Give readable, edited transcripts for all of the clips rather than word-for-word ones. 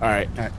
All right. All right.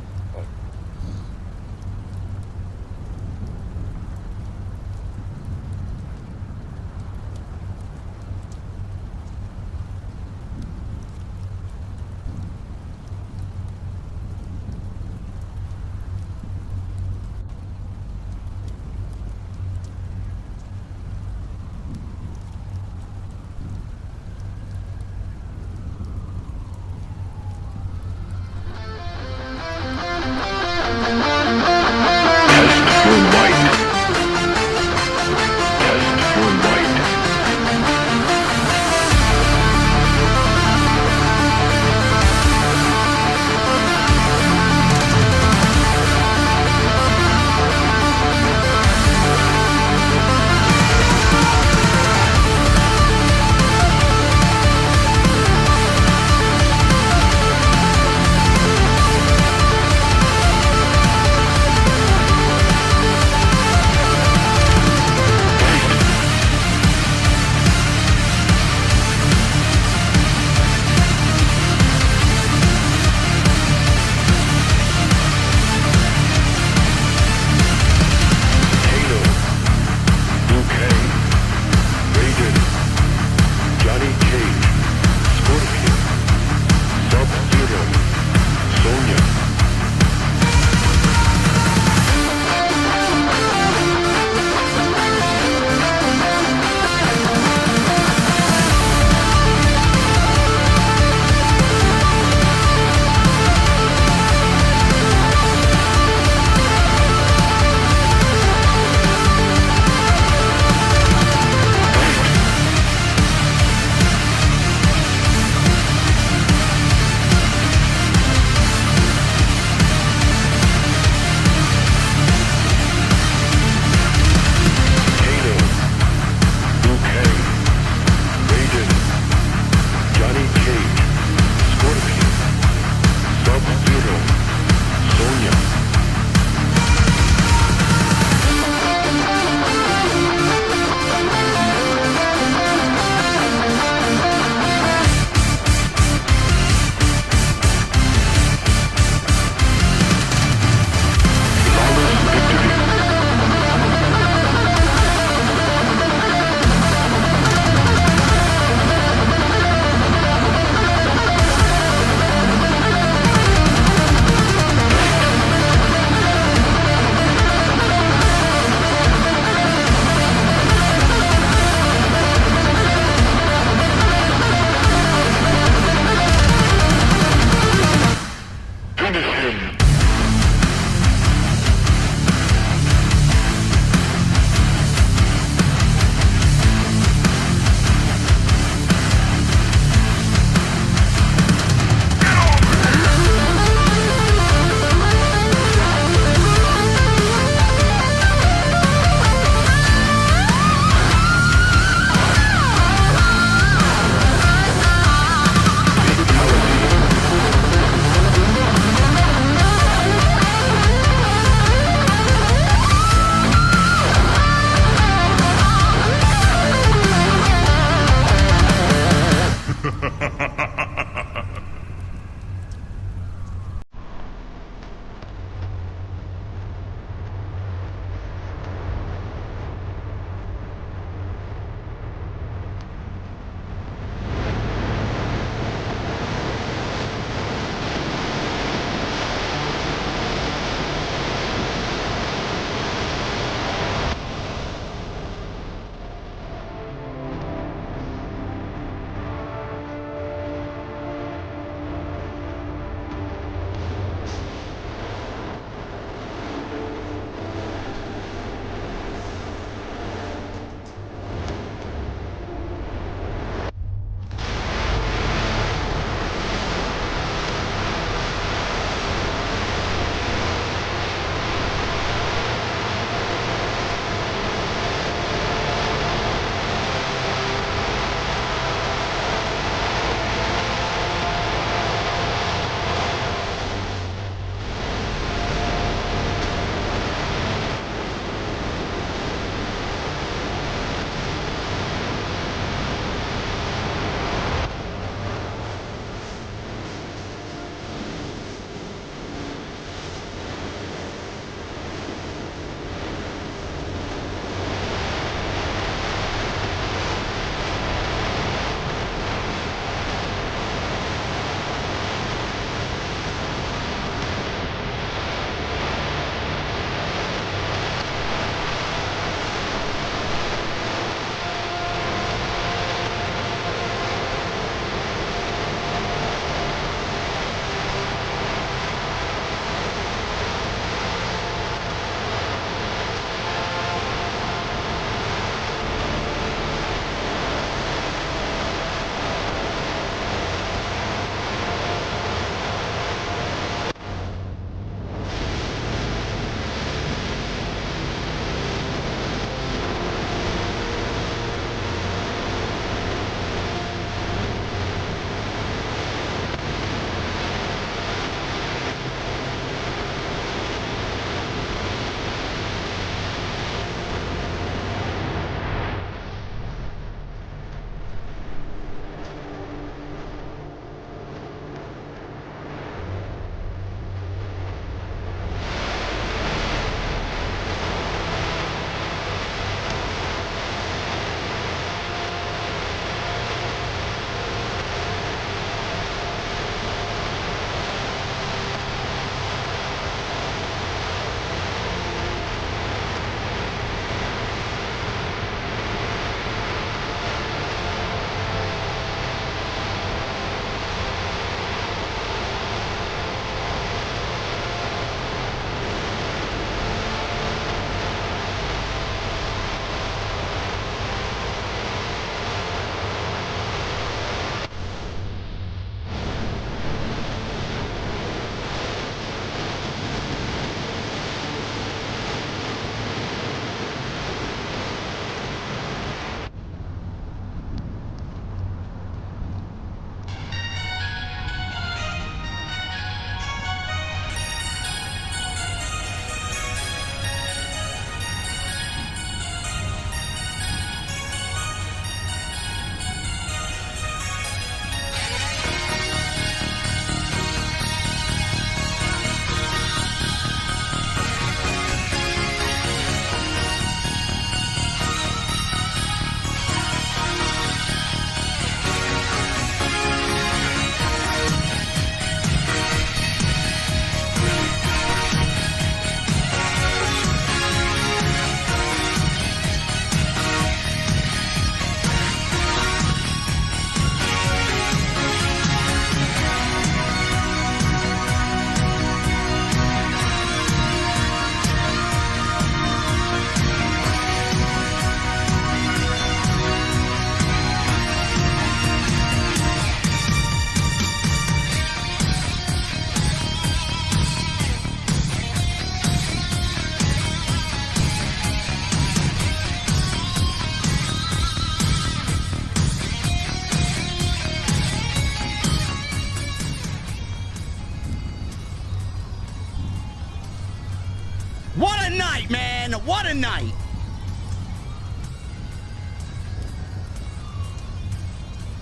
What a night, man. What a night.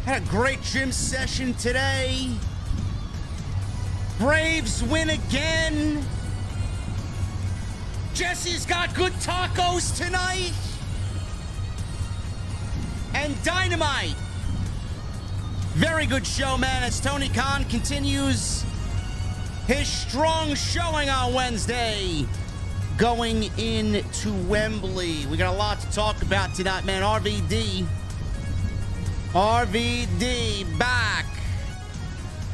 Had a great gym session today. Braves win again. Jesse's got good tacos tonight. And Dynamite. Very good show, man, as Tony Khan continues his strong showing on Wednesday, going into Wembley. We got a lot to talk about tonight, man. RVD back.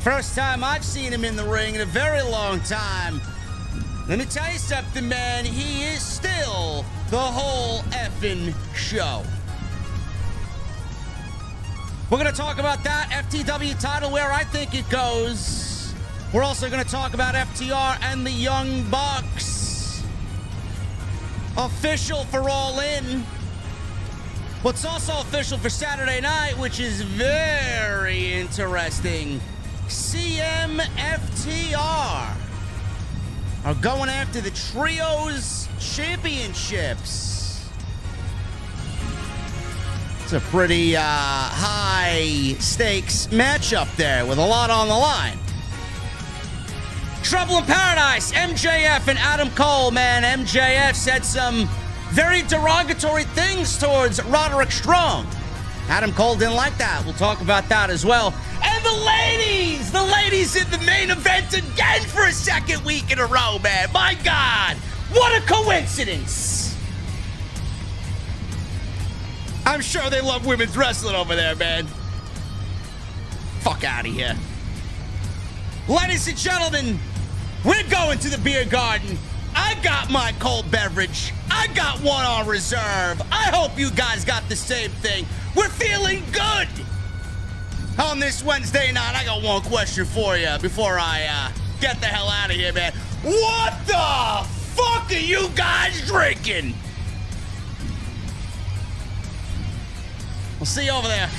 First time I've seen him in the ring in a very long time. Let me tell you something, man. He is still the whole effing show. We're going to talk about that FTW title, where I think it goes. We're also going to talk about FTR and the Young Bucks. Official for All In. What's also official for Saturday night, which is very interesting. CMFTR are going after the Trios Championships. It's a pretty high stakes matchup there with a lot on the line. Trouble in Paradise, MJF and Adam Cole, man. MJF said some very derogatory things towards Roderick Strong. Adam Cole didn't like that. We'll talk about that as well. And the ladies in the main event again for a second week in a row, man. My God, what a coincidence. I'm sure they love women's wrestling over there, man. Fuck out of here. Ladies and gentlemen, we're going to the beer garden. I got my cold beverage. I got one on reserve. I hope you guys got the same thing. We're feeling good on this Wednesday night. I got one question for you before I get the hell out of here, man. What the fuck are you guys drinking? We'll see you over there.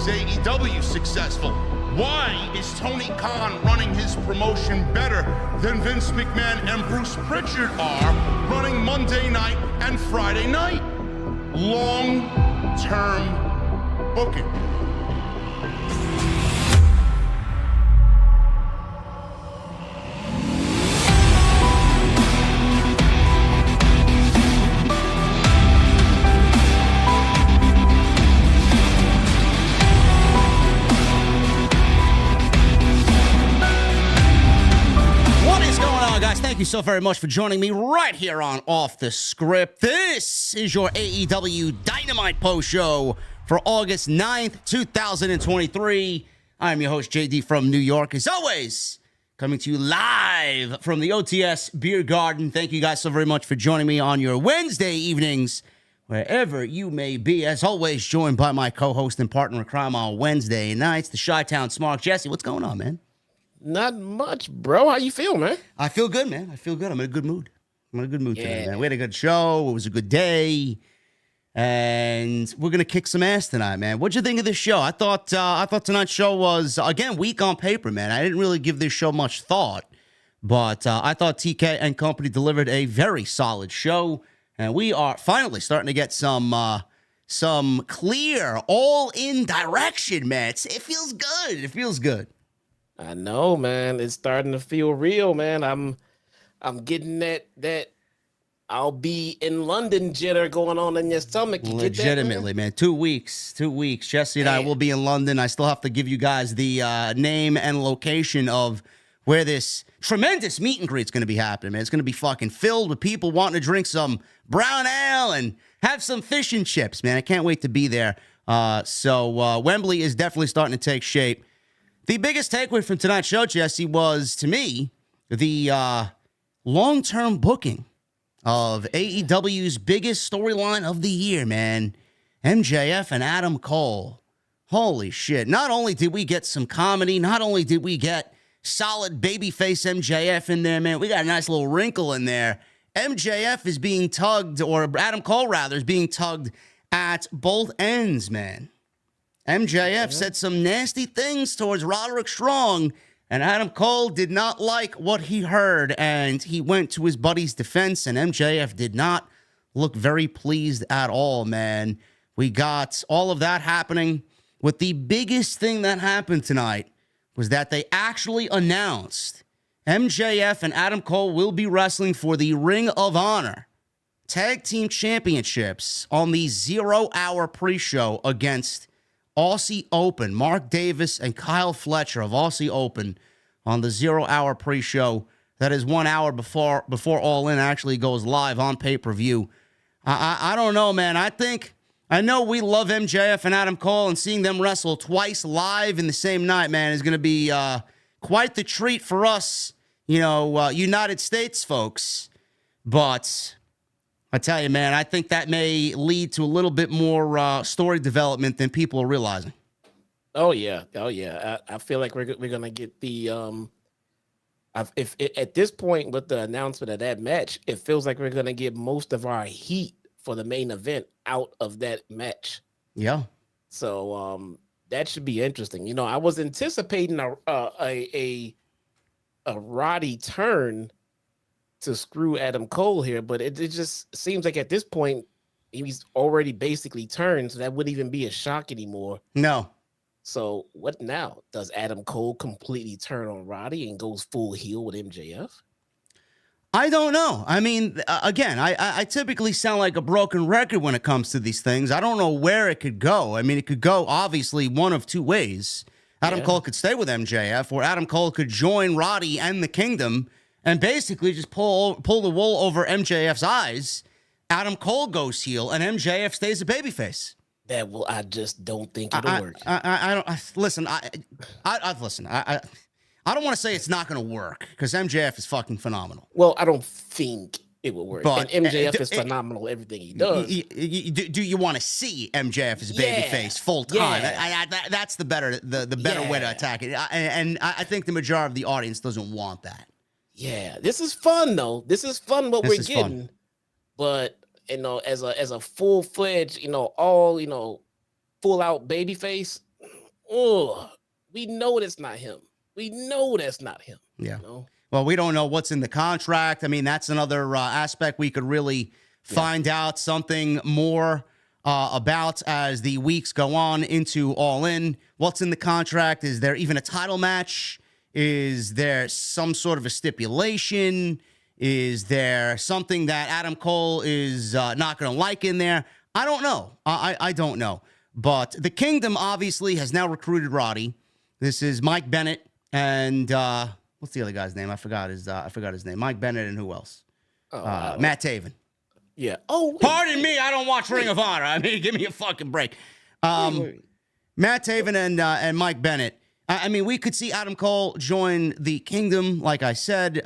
AEW successful? Why is Tony Khan running his promotion better than Vince McMahon and Bruce Pritchard are running Monday night and Friday night? Long-term booking. Thank you so very much for joining me right here on Off the Script. This is your AEW Dynamite post show for August 9th, 2023. I'm your host, JD from New York. As always, coming to you live from the OTS Beer Garden. Thank you guys so very much for joining me on your Wednesday evenings, wherever you may be. As always, joined by my co-host and partner in crime on Wednesday nights, the Chi-Town Smart. Jesse, what's going on, man? Not much, bro. How you feel, man? I feel good, man. I feel good. I'm in a good mood. I'm in a good mood today, man. We had a good show. It was a good day. And we're going to kick some ass tonight, man. What'd you think of this show? I thought tonight's show was, again, weak on paper, man. I didn't really give this show much thought. But I thought TK and company delivered a very solid show. And we are finally starting to get some clear, all-in direction, man. It feels good. It feels good. I know, man. It's starting to feel real, man. I'm getting that I'll be in London jitter going on in your stomach. You Legitimately, get that, man? 2 weeks. 2 weeks. Jesse and I will be in London. I still have to give you guys the name and location of where this tremendous meet and greet is going to be happening, man. It's going to be fucking filled with people wanting to drink some brown ale and have some fish and chips, man. I can't wait to be there. So Wembley is definitely starting to take shape. The biggest takeaway from tonight's show, Jesse, was, to me, the long-term booking of AEW's biggest storyline of the year, man. MJF and Adam Cole. Holy shit. Not only did we get some comedy, not only did we get solid babyface MJF in there, man, we got a nice little wrinkle in there. MJF is being tugged, or Adam Cole, rather, is being tugged at both ends, man. MJF said some nasty things towards Roderick Strong, and Adam Cole did not like what he heard, and he went to his buddy's defense, and MJF did not look very pleased at all, man. We got all of that happening. With the biggest thing that happened tonight was that they actually announced MJF and Adam Cole will be wrestling for the Ring of Honor Tag Team Championships on the 0-hour pre-show against Aussie Open. Mark Davis and Kyle Fletcher of Aussie Open on the 0-hour pre-show. That is 1 hour before All In actually goes live on pay-per-view. I don't know, man. I know we love MJF and Adam Cole, and seeing them wrestle twice live in the same night, man, is going to be quite the treat for us, United States folks. But I tell you, man, I think that may lead to a little bit more story development than people are realizing. Oh yeah. I feel like we're gonna get the if at this point with the announcement of that match, it feels like we're gonna get most of our heat for the main event out of that match. Yeah. So that should be interesting. I was anticipating a Roddy turn to screw Adam Cole here, but it just seems like at this point he's already basically turned, so that wouldn't even be a shock anymore. No. So what now? Does Adam Cole completely turn on Roddy and goes full heel with MJF? I don't know. I mean, again, I typically sound like a broken record when it comes to these things. I don't know where it could go. I mean, it could go obviously one of two ways. Adam Cole could stay with MJF, or Adam Cole could join Roddy and the Kingdom and basically just pull the wool over MJF's eyes. Adam Cole goes heel, and MJF stays a babyface. I just don't think it'll work. I don't listen. I don't want to say it's not going to work because MJF is fucking phenomenal. Well, I don't think it will work. But and MJF is phenomenal. Everything he does. Do you want to see MJF as a babyface full time? Yeah. That's the better way to attack it. And I think the majority of the audience doesn't want that. Yeah, this is fun though. This is fun what we're getting. Fun. But as a full-fledged, all full out babyface, we know that's not him. We know that's not him. Yeah. Well, we don't know what's in the contract. I mean, that's another aspect we could really find out something more about as the weeks go on into All In. What's in the contract? Is there even a title match? Is there some sort of a stipulation? Is there something that Adam Cole is not going to like in there? I don't know. I don't know. But the Kingdom obviously has now recruited Roddy. This is Mike Bennett and what's the other guy's name? I forgot his name. Mike Bennett and who else? Matt Taven. Yeah. Pardon me. I don't watch Ring of Honor. I mean, give me a fucking break. Matt Taven and Mike Bennett. I mean, we could see Adam Cole join the Kingdom. Like I said,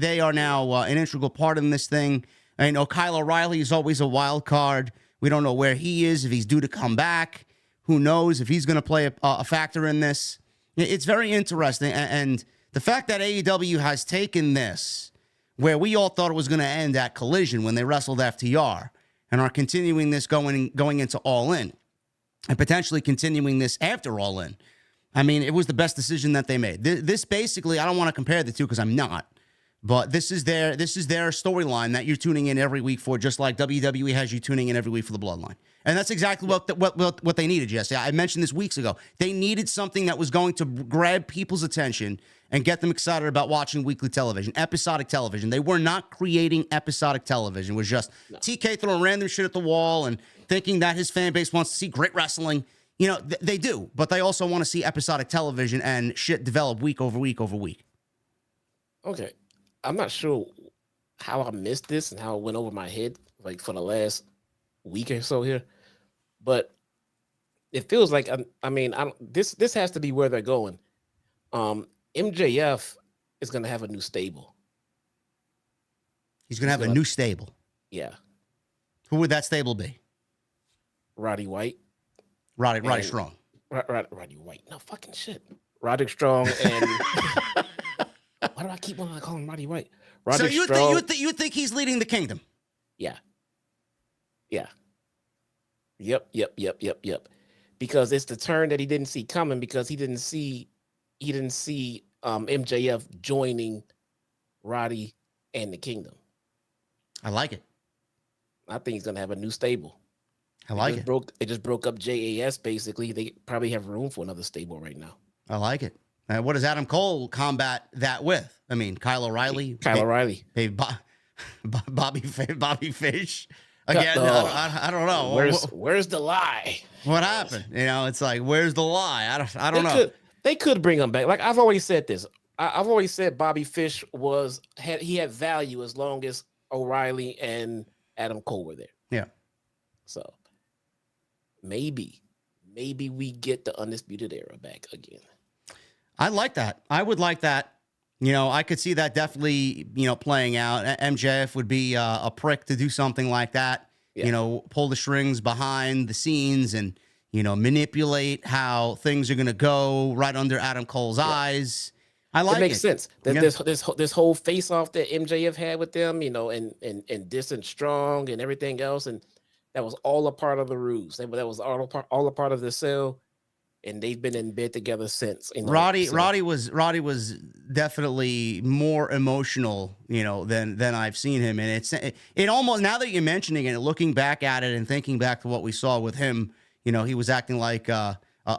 they are now an integral part in this thing. I know Kyle O'Reilly is always a wild card. We don't know where he is, if he's due to come back. Who knows if he's going to play a factor in this. It's very interesting. And the fact that AEW has taken this, where we all thought it was going to end at Collision when they wrestled FTR, and are continuing this going into All In, and potentially continuing this after All In. I mean, it was the best decision that they made. This basically, I don't want to compare the two because I'm not, but this is their storyline that you're tuning in every week for, just like WWE has you tuning in every week for the Bloodline. And that's exactly what they needed, Jesse. I mentioned this weeks ago. They needed something that was going to grab people's attention and get them excited about watching weekly television, episodic television. They were not creating episodic television. It was just TK throwing random shit at the wall and thinking that his fan base wants to see great wrestling. You know, they do, but they also want to see episodic television and shit develop week over week over week. Okay. I'm not sure how I missed this and how it went over my head, like for the last week or so here, but it feels like, this has to be where they're going. MJF is going to have a new stable. He's going to have a new stable. Yeah. Who would that stable be? Roddy White. Roddy Strong. Roddy White. No fucking shit. Roderick Strong and why do I keep wanting to call him Roddy White? Roderick So you think he's leading the kingdom? Yeah. Yep. Because it's the turn that he didn't see coming, because he didn't see MJF joining Roddy and the kingdom. I like it. I think he's gonna have a new stable. I like it. They just broke up J.A.S. basically. They probably have room for another stable right now. I like it. What does Adam Cole combat that with? I mean, Kyle O'Reilly. Hey, Bobby Fish. Again, I don't know. Where's the lie? What happened? You know, it's like, where's the lie? I don't know. They could bring him back. Like I've always said this. I've always said Bobby Fish had value as long as O'Reilly and Adam Cole were there. Yeah. So maybe we get the Undisputed Era back again. I like that. I would like that. You know, I could see that definitely, playing out. MJF would be a prick to do something like that. Yeah. Pull the strings behind the scenes and, manipulate how things are going to go right under Adam Cole's eyes. I like it. It makes sense. This whole face-off that MJF had with them, and Distant Strong and everything else, and that was all a part of the ruse. That was all a part of the sell. And they've been in bed together since. Roddy was definitely more emotional, than I've seen him. And it almost, now that you're mentioning it, looking back at it and thinking back to what we saw with him, he was acting like a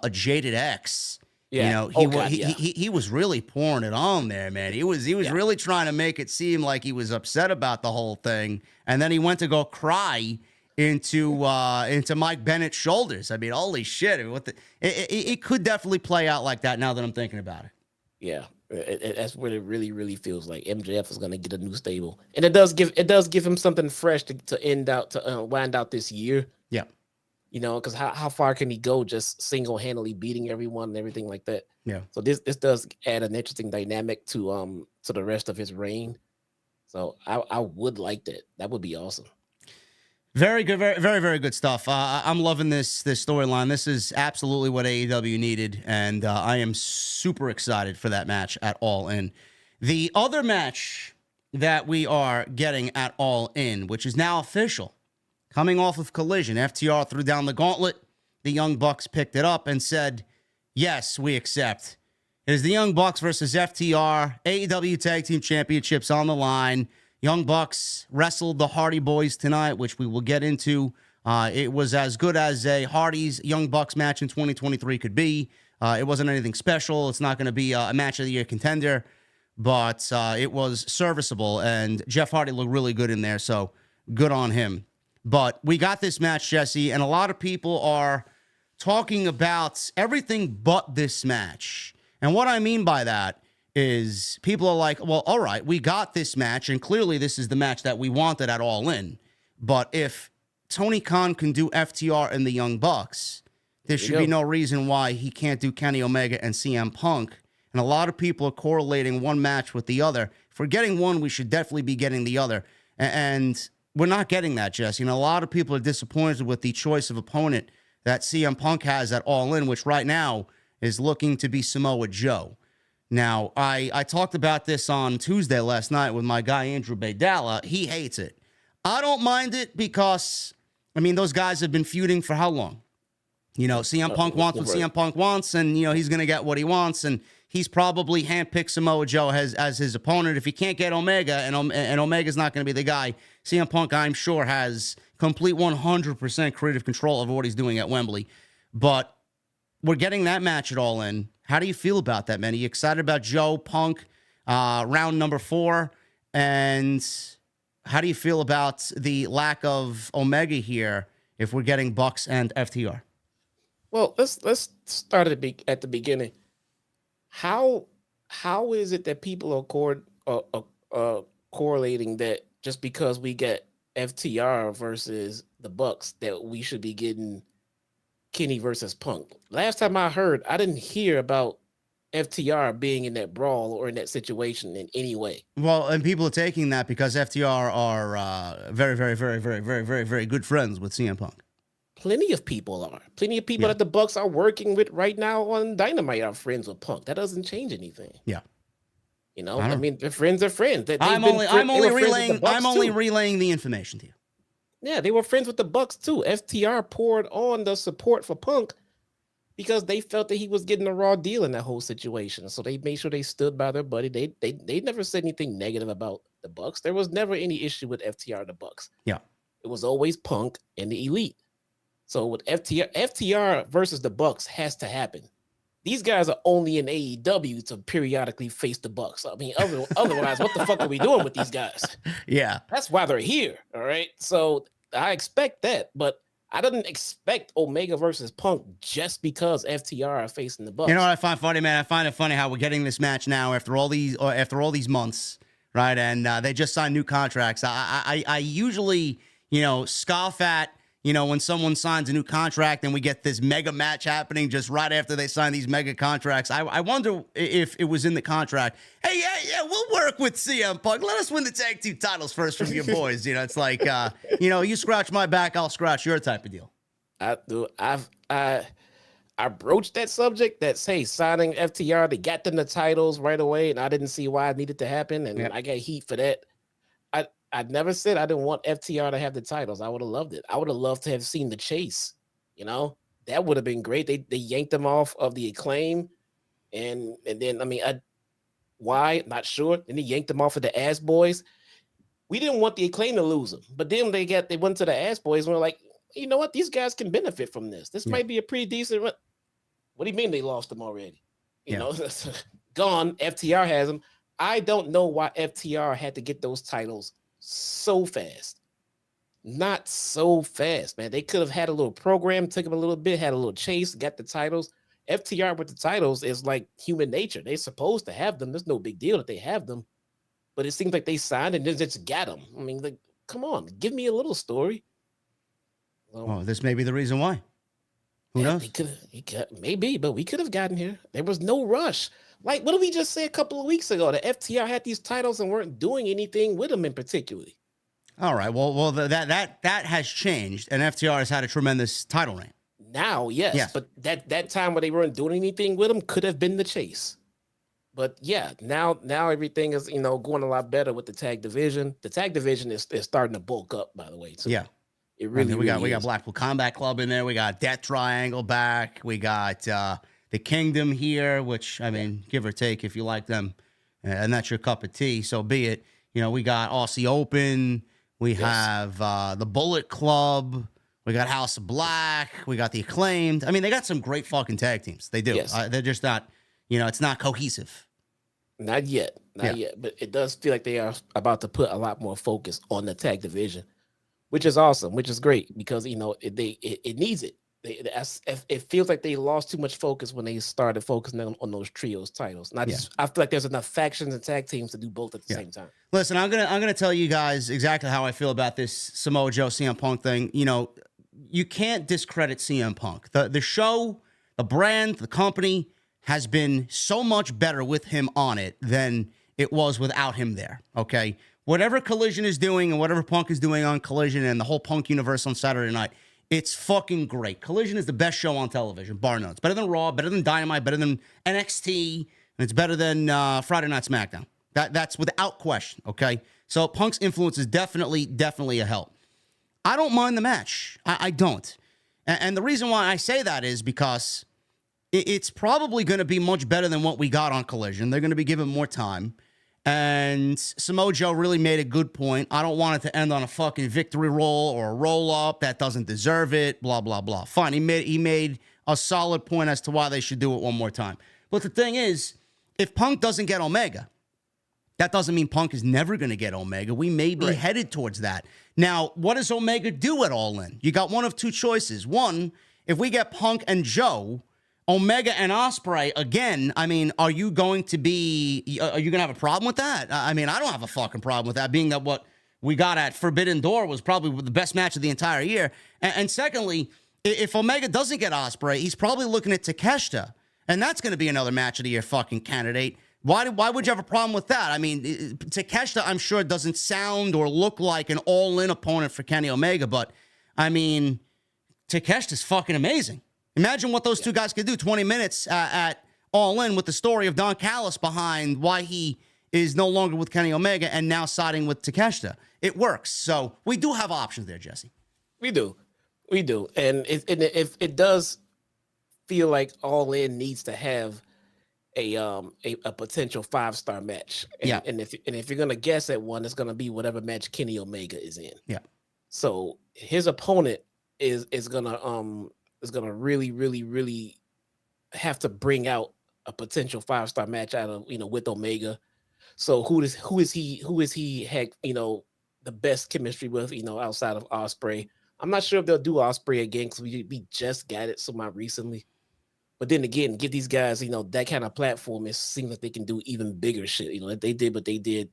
jaded ex. Yeah. He was really pouring it on there, man. He was really trying to make it seem like he was upset about the whole thing, and then he went to go cry into Mike Bennett's shoulders. I mean, holy shit! I mean, it could definitely play out like that now that I'm thinking about it. Yeah, that's what it really, really feels like. MJF is going to get a new stable, and it does give him something fresh to wind out this year. Yeah, because how far can he go just single-handedly beating everyone and everything like that? Yeah. So this does add an interesting dynamic to the rest of his reign. So I would like that. That would be awesome. Very good, very, very, very good stuff. I'm loving this storyline. This is absolutely what AEW needed, and I am super excited for that match at All In. The other match that we are getting at All In, which is now official, coming off of Collision, FTR threw down the gauntlet. The Young Bucks picked it up and said, yes, we accept. It is the Young Bucks versus FTR, AEW Tag Team Championships on the line. Young Bucks wrestled the Hardy Boys tonight, which we will get into. It was as good as a Hardy's Young Bucks match in 2023 could be. It wasn't anything special. It's not going to be a match of the year contender, but it was serviceable, and Jeff Hardy looked really good in there, so good on him. But we got this match, Jesse, and a lot of people are talking about everything but this match. And what I mean by that is people are like, well, all right, we got this match, and clearly this is the match that we wanted at All In. But if Tony Khan can do FTR and the Young Bucks, there should be no reason why he can't do Kenny Omega and CM Punk. And a lot of people are correlating one match with the other. If we're getting one, we should definitely be getting the other. And we're not getting that, Jess. A lot of people are disappointed with the choice of opponent that CM Punk has at All In, which right now is looking to be Samoa Joe. Now, I talked about this on Tuesday last night with my guy, Andrew Baydala. He hates it. I don't mind it because I mean, those guys have been feuding for how long? You know, CM Punk wants what CM Punk wants, and, you know, he's going to get what he wants, and he's probably handpicked Samoa Joe as his opponent. If he can't get Omega, and Omega's not going to be the guy, CM Punk, I'm sure, has complete 100% creative control over what he's doing at Wembley. But we're getting that match at All In. How do you feel about that, man? Are you excited about Joe Punk round number 4? And how do you feel about the lack of Omega here if we're getting Bucks and FTR? Well, let's start at the beginning. How is it that people are correlating that just because we get FTR versus the Bucks that we should be getting Kenny versus Punk? Last time I heard, I didn't hear about FTR being in that brawl or in that situation in any way. Well, and people are taking that because FTR are very, very, very, very, very, very, very good friends with CM Punk. Plenty of people are. Plenty of people that the Bucks are working with right now on Dynamite are friends with Punk. That doesn't change anything. Yeah. You know, I mean, their friends are friends. I'm only relaying the information to you. Yeah, they were friends with the Bucks too. FTR poured on the support for Punk because they felt that he was getting a raw deal in that whole situation. So they made sure they stood by their buddy. They never said anything negative about the Bucks. There was never any issue with FTR and the Bucks. Yeah. It was always Punk and the Elite. So with FTR versus the Bucks has to happen. These guys are only in AEW to periodically face the Bucks. I mean, otherwise, what the fuck are we doing with these guys? Yeah. That's why they're here. All right. So I expect that, but I didn't expect Omega versus Punk just because FTR are facing the Bucks. You know what I find funny, man? I find it funny how we're getting this match now after all these months, right? And they just signed new contracts. I usually, you know, scoff at, you know, when someone signs a new contract and we get this mega match happening just right after they sign these mega contracts. I wonder if it was in the contract. Hey, yeah, we'll work with CM Punk. Let us win the tag team titles first from your boys. You know, it's like, you know, you scratch my back, I'll scratch your type of deal. I broached that subject that, say, signing FTR, they got them the titles right away, and I didn't see why it needed to happen, and I got heat for that. I never said I didn't want FTR to have the titles. I would have loved it. I would have loved to have seen the chase. You know, that would have been great. They yanked them off of the Acclaim, and then I mean, why? Not sure. Then they yanked them off of the Ass Boys. We didn't want the Acclaim to lose them, but then they went to the Ass Boys and were like, you know what? These guys can benefit from this. This might be a pretty decent. What do you mean they lost them already? You know, gone. FTR has them. I don't know why FTR had to get those titles so fast. Not so fast, man. They could have had a little program, took them a little bit, had a little chase, got the titles. FTR with the titles is like human nature. They're supposed to have them. There's no big deal that they have them. But it seems like they signed and then just got them. I mean, like, come on, give me a little story. Well, this may be the reason why. Who knows? Maybe, but we could have gotten here. There was no rush. Like, what did we just say a couple of weeks ago? The FTR had these titles and weren't doing anything with them in particular. All right. Well, that has changed, and FTR has had a tremendous title reign. Now, yes. But that time where they weren't doing anything with them could have been the chase. But yeah, now everything is, you know, going a lot better with the tag division. The tag division is starting to bulk up, by the way. Too. Yeah. It really, we got Blackpool Combat Club in there. We got Death Triangle back. We got the Kingdom here, which, I mean, give or take, if you like them, and that's your cup of tea, so be it. You know, we got Aussie Open. We have the Bullet Club. We got House of Black. We got the Acclaimed. I mean, they got some great fucking tag teams. They do. Yes. They're just not, you know, it's not cohesive. Not yet. Not yet. But it does feel like they are about to put a lot more focus on the tag division, which is awesome, which is great because, you know, it needs it. It feels like they lost too much focus when they started focusing on those trios titles. And I feel like there's enough factions and tag teams to do both at the same time. Listen, I'm gonna tell you guys exactly how I feel about this Samoa Joe CM Punk thing. You know, you can't discredit CM Punk. The show, the brand, the company has been so much better with him on it than it was without him there. Okay, whatever Collision is doing and whatever Punk is doing on Collision and the whole Punk universe on Saturday night, it's fucking great. Collision is the best show on television, bar none. It's better than Raw, better than Dynamite, better than NXT, and it's better than Friday Night SmackDown. That's without question, okay? So Punk's influence is definitely a help. I don't mind the match. I don't. And the reason why I say that is because it's probably going to be much better than what we got on Collision. They're going to be given more time. And Samoa Joe really made a good point. I don't want it to end on a fucking victory roll or a roll up. That doesn't deserve it. Blah, blah, blah. Fine. He made a solid point as to why they should do it one more time. But the thing is, if Punk doesn't get Omega, that doesn't mean Punk is never going to get Omega. We may be headed towards that. Now, what does Omega do at All In? You got one of two choices. One, if we get Punk and Joe, Omega and Ospreay, again, I mean, are you going to have a problem with that? I mean, I don't have a fucking problem with that, being that what we got at Forbidden Door was probably the best match of the entire year. And secondly, if Omega doesn't get Ospreay, he's probably looking at Takeshita, and that's going to be another match of the year fucking candidate. Why would you have a problem with that? I mean, Takeshita, I'm sure, doesn't sound or look like an all-in opponent for Kenny Omega, but, I mean, Takeshita's fucking amazing. Imagine what those two guys could do, 20 minutes at All In with the story of Don Callis behind why he is no longer with Kenny Omega and now siding with Takeshita. It works. So we do have options there, Jesse. We do. And if it does feel like All In needs to have a potential 5-star match. And if you're gonna guess at one, it's gonna be whatever match Kenny Omega is in. Yeah. So his opponent is gonna really, really, really have to bring out a potential 5-star match out of with Omega. So who is he had the best chemistry with outside of Ospreay? I'm not sure if they'll do Ospreay again because we just got it somewhat recently. But then again, give these guys, that kind of platform. It seems like they can do even bigger shit. They did what they did,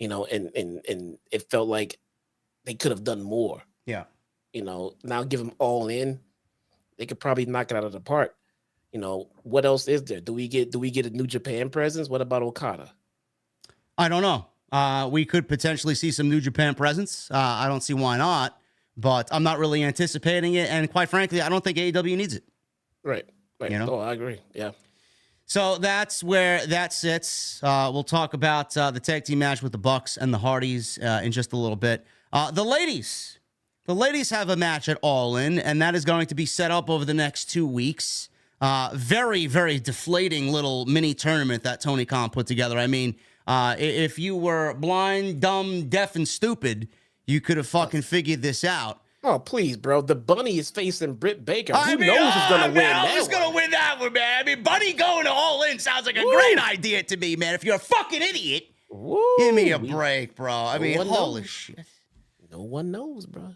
and it felt like they could have done more. Yeah. Now give them All In. They could probably knock it out of the park. What else is there? Do we get a New Japan presence? What about Okada? I don't know. We could potentially see some New Japan presence. I don't see why not, but I'm not really anticipating it. And quite frankly, I don't think AEW needs it. Right. Oh, I agree. Yeah. So that's where that sits. We'll talk about the tag team match with the Bucks and the Hardys in just a little bit. The ladies have a match at All In, and that is going to be set up over the next 2 weeks. Very, very deflating little mini tournament that Tony Khan put together. I mean, if you were blind, dumb, deaf, and stupid, you could have fucking figured this out. Oh, please, bro. The Bunny is facing Britt Baker. Who knows who's going to win that Who's going to win that one, man? I mean, Bunny going to All In sounds like a great idea to me, man. If you're a fucking idiot, give me a break, bro. I mean, holy shit. No one knows, bro.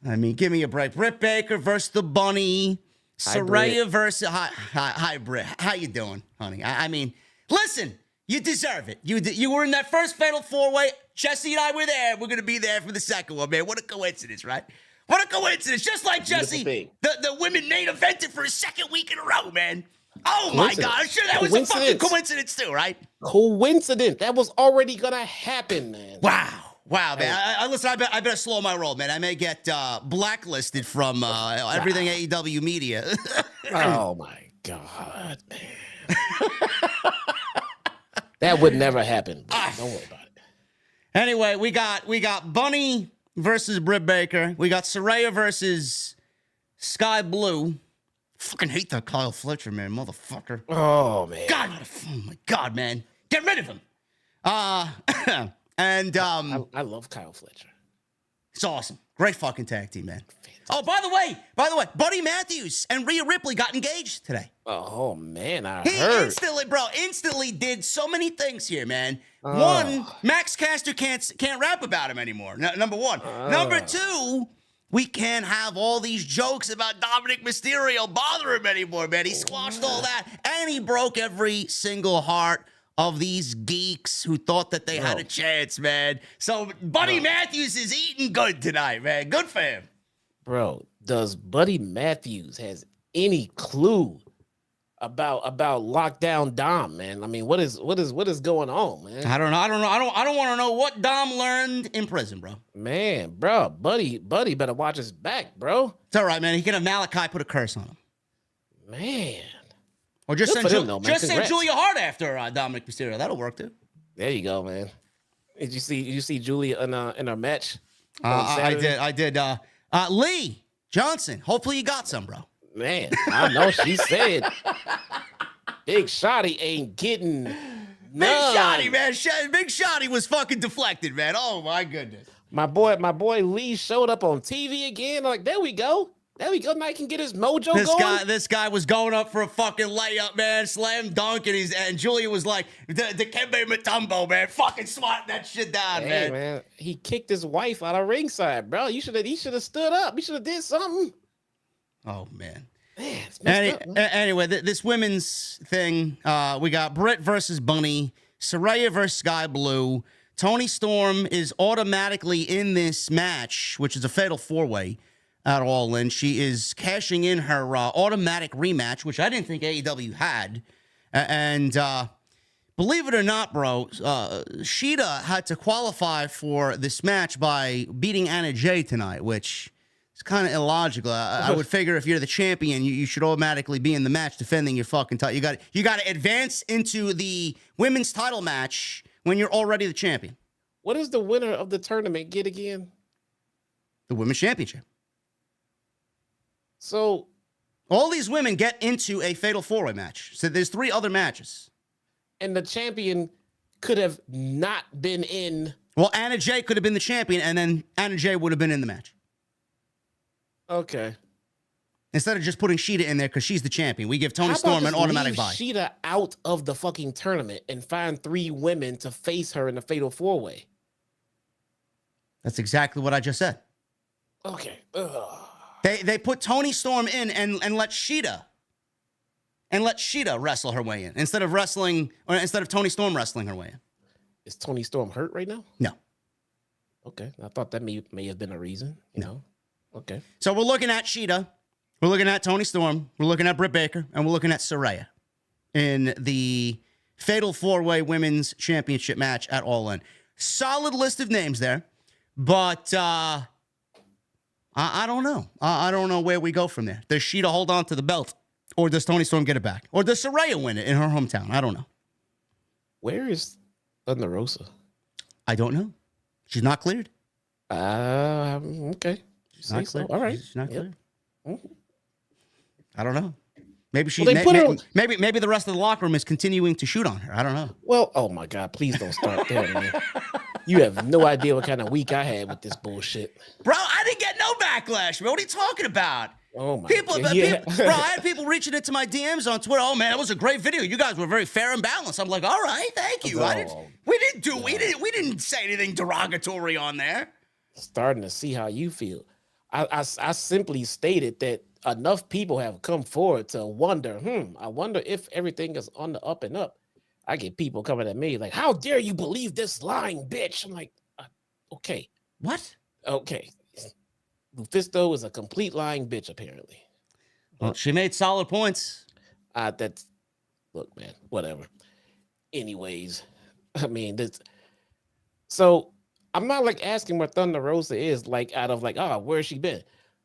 I mean, give me a break. Britt Baker versus the Bunny. Saraya versus... Hi, Britt. How you doing, honey? I mean, listen, you deserve it. You were in that first Fatal 4-Way. Jesse and I were there. We're going to be there for the second one, man. What a coincidence, right? What a coincidence. Just like Jesse, the women main evented for a second week in a row, man. Oh, my God. I'm sure that was a fucking coincidence, too, right? Coincidence. That was already going to happen, man. Wow, man. Listen, I better slow my roll, man. I may get blacklisted from everything AEW media. Oh, my God, man. That would never happen. Don't worry about it. Anyway, we got Bunny versus Britt Baker. We got Saraya versus Sky Blue. Fucking hate that Kyle Fletcher, man, motherfucker. Oh, man. God, oh my God, man. Get rid of him. And I love Kyle Fletcher. It's awesome. Great fucking tag team, man. Oh, by the way, Buddy Matthews and Rhea Ripley got engaged today. Oh, man, I He heard. instantly did so many things here, man. One, Max Caster can't rap about him anymore. Number one. Number two, we can't have all these jokes about Dominic Mysterio bother him anymore, man. He squashed all that, and he broke every single heart of these geeks who thought that they had a chance, man. So Buddy Matthews is eating good tonight, man. Good for him. Bro, does Buddy Matthews has any clue about lockdown Dom, man? I mean, what is going on, man? I don't know. I don't want to know what Dom learned in prison, bro. Man, bro, Buddy better watch his back, bro. It's all right, man. He can have Malachi put a curse on him. Man. Or just send Congrats. Julia Hart after Dominic Mysterio. That'll work too. There you go, man. Did you see Julia in our match? I did. Lee Johnson. Hopefully you got some, bro. Man, I know she said Big Shotty ain't getting none. Big Shotty, man. Big Shotty was fucking deflected, man. Oh my goodness. My boy Lee showed up on TV again. Like, there we go. Now he can get his mojo going. This guy was going up for a fucking layup, man, slam dunk, and Julia was like, the Kembe Mutombo, man, fucking swat that shit down, man. He kicked his wife out of ringside, bro. He should have stood up. He should have did something. Oh man. Man, anyway, this women's thing, we got Britt versus Bunny, Saraya versus Sky Blue. Toni Storm is automatically in this match, which is a fatal four-way. At all, and she is cashing in her automatic rematch, which I didn't think AEW had. And believe it or not, bro, Shida had to qualify for this match by beating Anna Jay tonight, which is kind of illogical. I would figure if you're the champion, you should automatically be in the match defending your fucking title. You got to advance into the women's title match when you're already the champion. What does the winner of the tournament get again? The women's championship. So all these women get into a fatal four-way match. So there's 3 other matches. And the champion could have not been in. Well, Anna Jay could have been the champion, and then Anna Jay would have been in the match. Okay. Instead of just putting Shida in there because she's the champion, we give Toni Storm an automatic bye. Shida out of the fucking tournament and find 3 women to face her in the fatal four-way. That's exactly what I just said. Okay. Ugh. They put Toni Storm in and let Shida wrestle her way in instead of Toni Storm wrestling her way in. Is Toni Storm hurt right now? No. Okay. I thought that may have been a reason. You know? Okay. So we're looking at Shida, we're looking at Toni Storm, we're looking at Britt Baker, and we're looking at Saraya in the Fatal 4-Way Women's Championship match at All In. Solid list of names there, but I don't know. I don't know where we go from there. Does Shida hold on to the belt? Or does Toni Storm get it back? Or does Saraya win it in her hometown? I don't know. Where is Thunder Rosa? I don't know. She's not cleared. Okay. She's not cleared. All right. She's not cleared. Mm-hmm. I don't know. Maybe maybe the rest of the locker room is continuing to shoot on her. I don't know. Well, oh my God, please don't start there, man. You have no idea what kind of week I had with this bullshit. Bro, I didn't get no backlash, man. What are you talking about? Oh my God. Yeah. Bro, I had people reaching into my DMs on Twitter. Oh man, that was a great video. You guys were very fair and balanced. I'm like, all right, thank you. We didn't say anything derogatory on there. Starting to see how you feel. I simply stated that enough people have come forward to wonder, I wonder if everything is on the up and up. I get people coming at me like, how dare you believe this lying bitch? I'm like, okay. What? Okay. Lufisto is a complete lying bitch, apparently. Well, she made solid points. Look, man, whatever. Anyways, I mean, so I'm not like asking where Thunder Rosa is, like out of like, where's she been?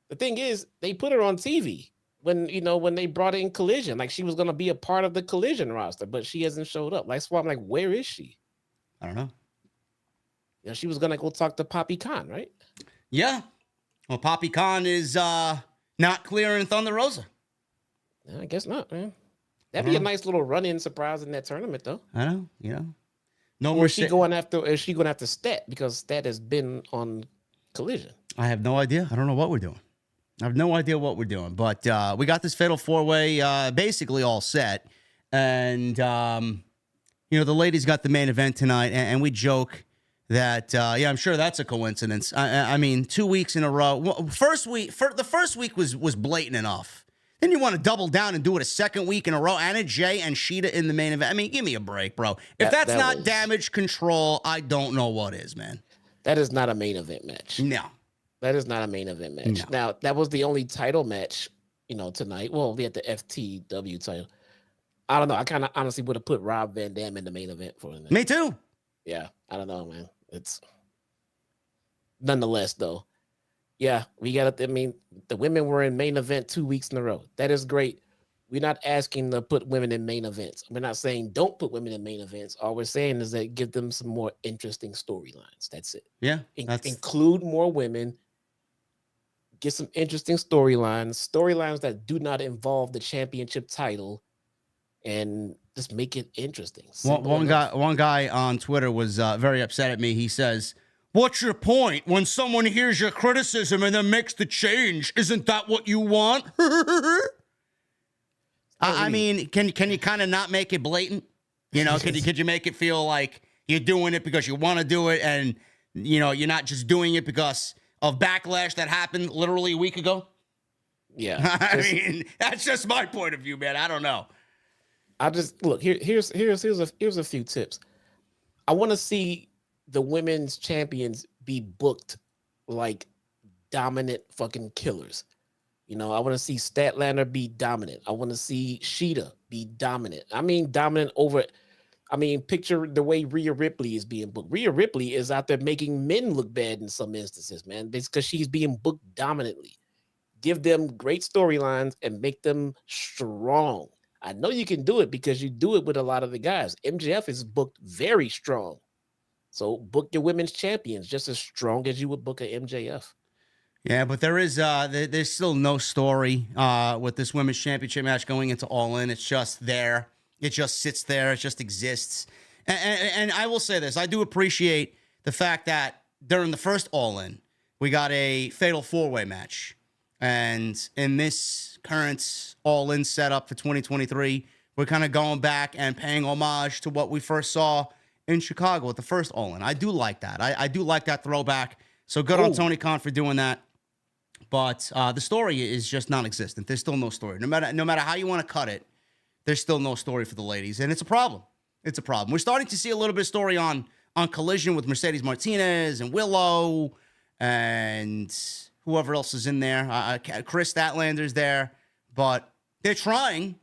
The thing is, they put her on TV when they brought in Collision, like she was gonna be a part of the Collision roster, but she hasn't showed up. Like, so I'm like, where is she? I don't know. She was gonna go talk to Poppy Khan, right? Yeah. Well, Poppy Khan is not clearing Thunder Rosa. I guess not, man. That'd be a nice little run-in surprise in that tournament, though. I know, No or more. Is she going after Stat because Stat has been on Collision? I have no idea. I don't know what we're doing. I have no idea what we're doing, but we got this Fatal 4-Way basically all set. And, the ladies got the main event tonight, and we joke that, I'm sure that's a coincidence. I mean, 2 weeks in a row. The first week was blatant enough. Then you want to double down and do it a second week in a row. Anna Jay and Shida in the main event. I mean, give me a break, bro. If that's not damage control, I don't know what is, man. That is not a main event match. No. That is not a main event match. No. Now, that was the only title match, tonight. Well, we had the FTW title. I don't know. I kind of honestly would have put Rob Van Dam in the main event for him. Me too. Yeah, I don't know, man. It's nonetheless, though. Yeah, we got it. I mean, the women were in main event 2 weeks in a row. That is great. We're not asking to put women in main events. We're not saying don't put women in main events. All we're saying is that give them some more interesting storylines. That's it. Yeah. Include more women. Get some interesting storylines that do not involve the championship title, and just make it interesting. One guy on Twitter was very upset at me. He says, "What's your point? When someone hears your criticism and then makes the change, isn't that what you want?" I mean, can you kind of not make it blatant? You know, could you make it feel like you're doing it because you want to do it, and you know you're not just doing it because of backlash that happened literally a week ago? Yeah, I mean, that's just my point of view, man. I don't know. I just look here's a few tips. I want to see the women's champions be booked like dominant fucking killers. You know, I want to see Statlander be dominant. I want to see Shida be dominant. I mean, dominant over. I mean, picture the way Rhea Ripley is being booked. Rhea Ripley is out there making men look bad in some instances, man. It's because she's being booked dominantly. Give them great storylines and make them strong. I know you can do it because you do it with a lot of the guys. MJF is booked very strong. So book your women's champions just as strong as you would book a MJF. Yeah, but there's still no story with this women's championship match going into All In. It's just there. It just sits there. It just exists. And I will say this. I do appreciate the fact that during the first All In, we got a fatal four-way match. And in this current All In setup for 2023, we're kind of going back and paying homage to what we first saw in Chicago at the first All In. I do like that. I do like that throwback. So good on Tony Khan for doing that. But the story is just non-existent. There's still no story. No matter how you want to cut it, there's still no story for the ladies, and it's a problem. It's a problem. We're starting to see a little bit of story on Collision with Mercedes Martinez and Willow and whoever else is in there. Chris Statlander's there, but they're trying,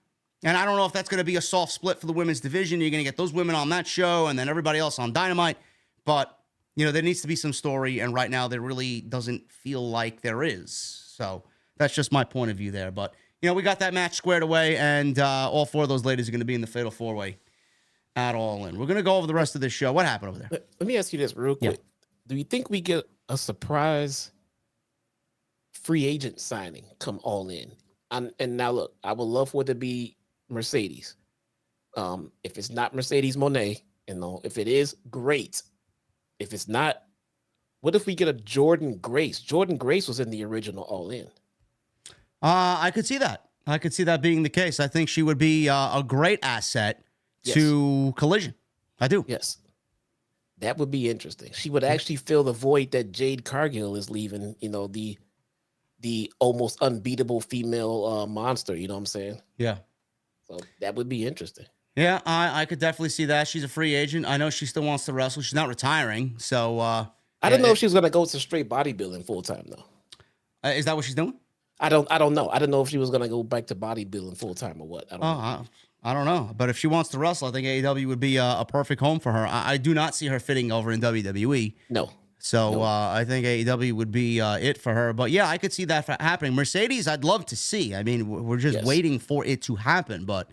and I don't know if that's going to be a soft split for the women's division. You're going to get those women on that show and then everybody else on Dynamite, but you know, there needs to be some story, and right now there really doesn't feel like there is. So that's just my point of view there. But, you know, we got that match squared away, and all four of those ladies are going to be in the Fatal 4-Way at All In. We're going to go over the rest of this show. What happened over there? Let me ask you this real quick. Yeah. Do you think we get a surprise free agent signing come All In? And now, look, I would love for it to be Mercedes. If it's not Mercedes Moné, you know, if it is, great. If it's not, what if we get a Jordan Grace? Jordan Grace was in the original All In. I could see that. I could see that being the case. I think she would be a great asset to Collision. I do. Yes. That would be interesting. She would actually fill the void that Jade Cargill is leaving, you know, the almost unbeatable female monster, you know what I'm saying? Yeah. So that would be interesting. Yeah, I could definitely see that. She's a free agent. I know she still wants to wrestle. She's not retiring, so I didn't know if she was gonna go to straight bodybuilding full time though. Is that what she's doing? I don't know. I didn't know if she was gonna go back to bodybuilding full time or what. I don't know. But if she wants to wrestle, I think AEW would be a perfect home for her. I do not see her fitting over in WWE. No. So I think AEW would be it for her. But yeah, I could see that happening. Mercedes, I'd love to see. I mean, we're just waiting for it to happen, but.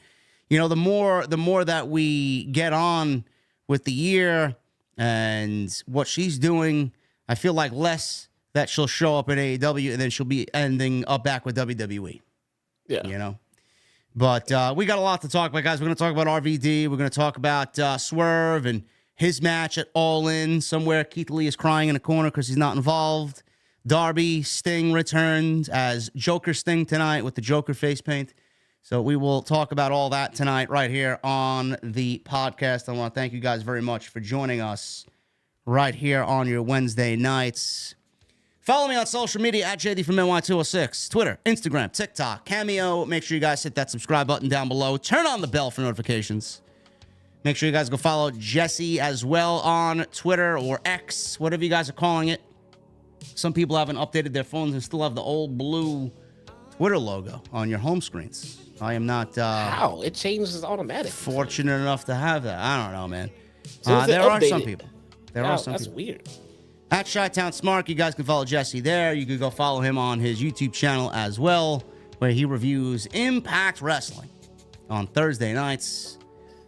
You know, the more that we get on with the year and what she's doing, I feel like less that she'll show up in AEW and then she'll be ending up back with WWE. Yeah. You know? But we got a lot to talk about, guys. We're going to talk about RVD. We're going to talk about Swerve and his match at All In. Somewhere Keith Lee is crying in a corner because he's not involved. Darby Sting returned as Joker Sting tonight with the Joker face paint. So we will talk about all that tonight right here on the podcast. I want to thank you guys very much for joining us right here on your Wednesday nights. Follow me on social media at JDfromNY206, Twitter, Instagram, TikTok, Cameo. Make sure you guys hit that subscribe button down below. Turn on the bell for notifications. Make sure you guys go follow Jesse as well on Twitter or X, whatever you guys are calling it. Some people haven't updated their phones and still have the old blue Twitter logo on your home screens. I am not how it changes automatically. Fortunate enough to have that. I don't know, man. There are some people. That's weird. At Chi-Town Smart, you guys can follow Jesse there. You can go follow him on his YouTube channel as well. where he reviews Impact Wrestling on Thursday nights.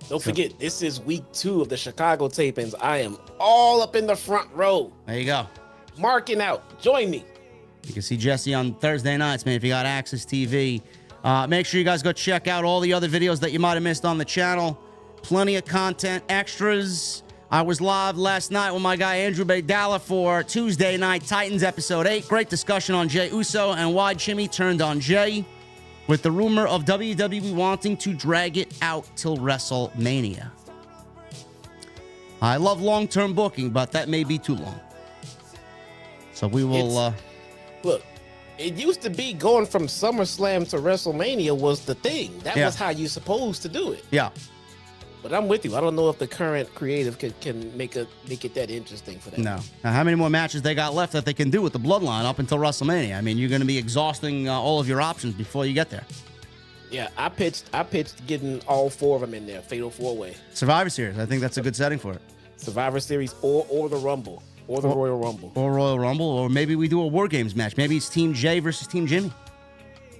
Don't forget, this is week 2 of the Chicago tapings. I am all up in the front row. There you go. Marking out. Join me. You can see Jesse on Thursday nights, man, if you got Access TV. Make sure you guys go check out all the other videos that you might have missed on the channel. Plenty of content, extras. I was live last night with my guy Andrew Baydala for Tuesday Night Titans Episode 8. Great discussion on Jey Uso and why Jimmy turned on Jey, with the rumor of WWE wanting to drag it out till WrestleMania. I love long-term booking, but that may be too long. So we will... Look, it used to be going from SummerSlam to WrestleMania was the thing. That was how you're supposed to do it. Yeah. But I'm with you. I don't know if the current creative can make it that interesting for them. No. Now, how many more matches they got left that they can do with the Bloodline up until WrestleMania? I mean, you're going to be exhausting all of your options before you get there. Yeah, I pitched getting all 4 of them in there. Fatal 4-way. Survivor Series. I think that's a good setting for it. Survivor Series or the Rumble. Or the Royal Rumble. Or Royal Rumble. Or maybe we do a War Games match. Maybe it's Team Jey versus Team Jimmy.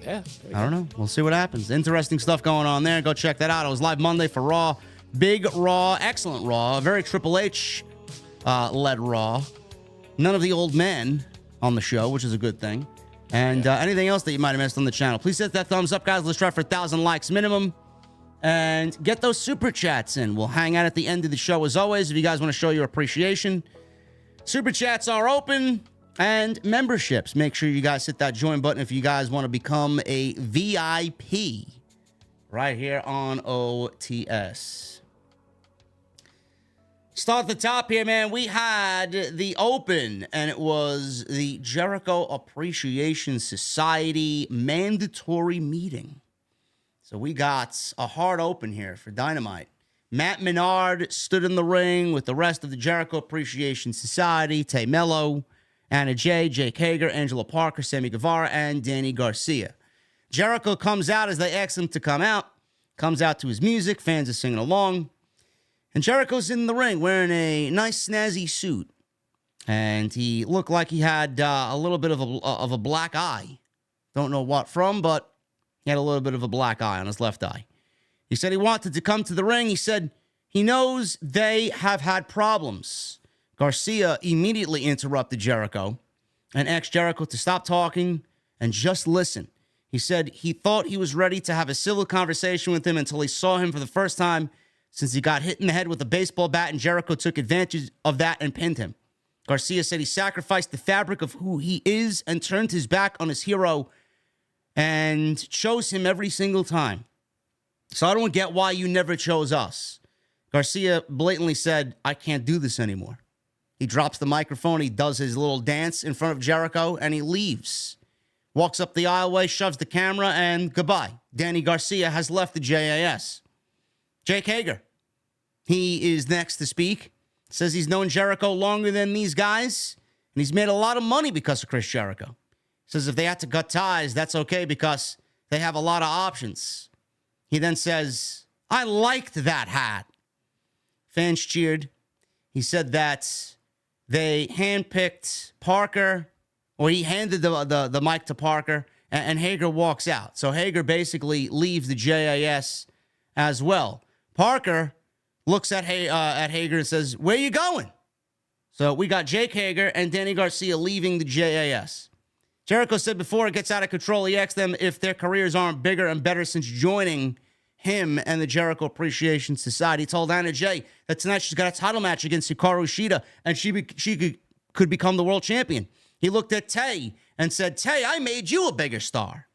Yeah. I don't know. We'll see what happens. Interesting stuff going on there. Go check that out. It was live Monday for Raw. Big Raw. Excellent Raw. Very Triple H led Raw. None of the old men on the show, which is a good thing. And anything else that you might have missed on the channel, please hit that thumbs up, guys. Let's try for 1,000 likes minimum. And get those super chats in. We'll hang out at the end of the show as always if you guys want to show your appreciation. Super chats are open, and memberships. Make sure you guys hit that join button if you guys want to become a VIP right here on OTS. Start at the top here, man. We had the open, and it was the Jericho Appreciation Society mandatory meeting. So we got a hard open here for Dynamite. Matt Menard stood in the ring with the rest of the Jericho Appreciation Society, Tay Mello, Anna Jay, Jake Hager, Angelo Parker, Sammy Guevara, and Danny Garcia. Jericho comes out as they ask him to come out, comes out to his music, fans are singing along, and Jericho's in the ring wearing a nice snazzy suit, and he looked like he had a little bit of a black eye. Don't know what from, but he had a little bit of a black eye on his left eye. He said he wanted to come to the ring. He said he knows they have had problems. Garcia immediately interrupted Jericho and asked Jericho to stop talking and just listen. He said he thought he was ready to have a civil conversation with him until he saw him for the first time since he got hit in the head with a baseball bat, and Jericho took advantage of that and pinned him. Garcia said he sacrificed the fabric of who he is and turned his back on his hero and chose him every single time. So I don't get why you never chose us. Garcia blatantly said, I can't do this anymore. He drops the microphone. He does his little dance in front of Jericho, and he leaves. Walks up the aisleway, shoves the camera, and goodbye. Danny Garcia has left the JAS. Jake Hager, he is next to speak. Says he's known Jericho longer than these guys, and he's made a lot of money because of Chris Jericho. Says if they had to cut ties, that's okay because they have a lot of options. He then says, I liked that hat. Fans cheered. He said that they handpicked Parker, or he handed the mic to Parker, and Hager walks out. So Hager basically leaves the JAS as well. Parker looks at Hager and says, where you going? So we got Jake Hager and Danny Garcia leaving the JAS. Jericho said before it gets out of control, he asked them if their careers aren't bigger and better since joining him and the Jericho Appreciation Society. He told Anna Jay that tonight she's got a title match against Hikaru Shida, and she could become the world champion. He looked at Tay and said, Tay, I made you a bigger star.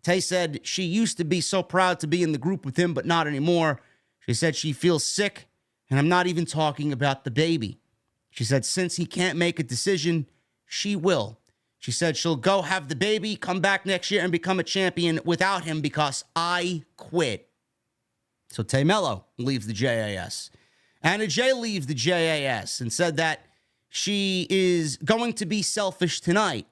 Tay said she used to be so proud to be in the group with him, but not anymore. She said she feels sick, and I'm not even talking about the baby. She said since he can't make a decision, she will. She said she'll go have the baby, come back next year, and become a champion without him because I quit. So Tay Mello leaves the JAS. Anna Jay leaves the JAS and said that she is going to be selfish tonight.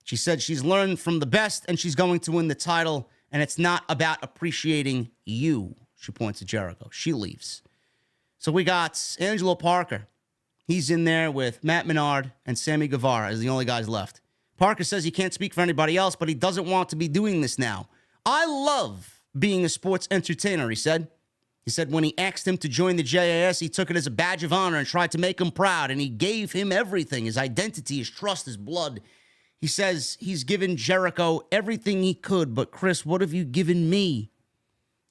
She said she's learned from the best and she's going to win the title, and it's not about appreciating you. She points at Jericho. She leaves. So we got Angelo Parker. He's in there with Matt Menard and Sammy Guevara as the only guys left. Parker says he can't speak for anybody else, but he doesn't want to be doing this now. I love being a sports entertainer, he said. He said when he asked him to join the J.A.S., he took it as a badge of honor and tried to make him proud, and he gave him everything, his identity, his trust, his blood. He says he's given Jericho everything he could, but Chris, what have you given me?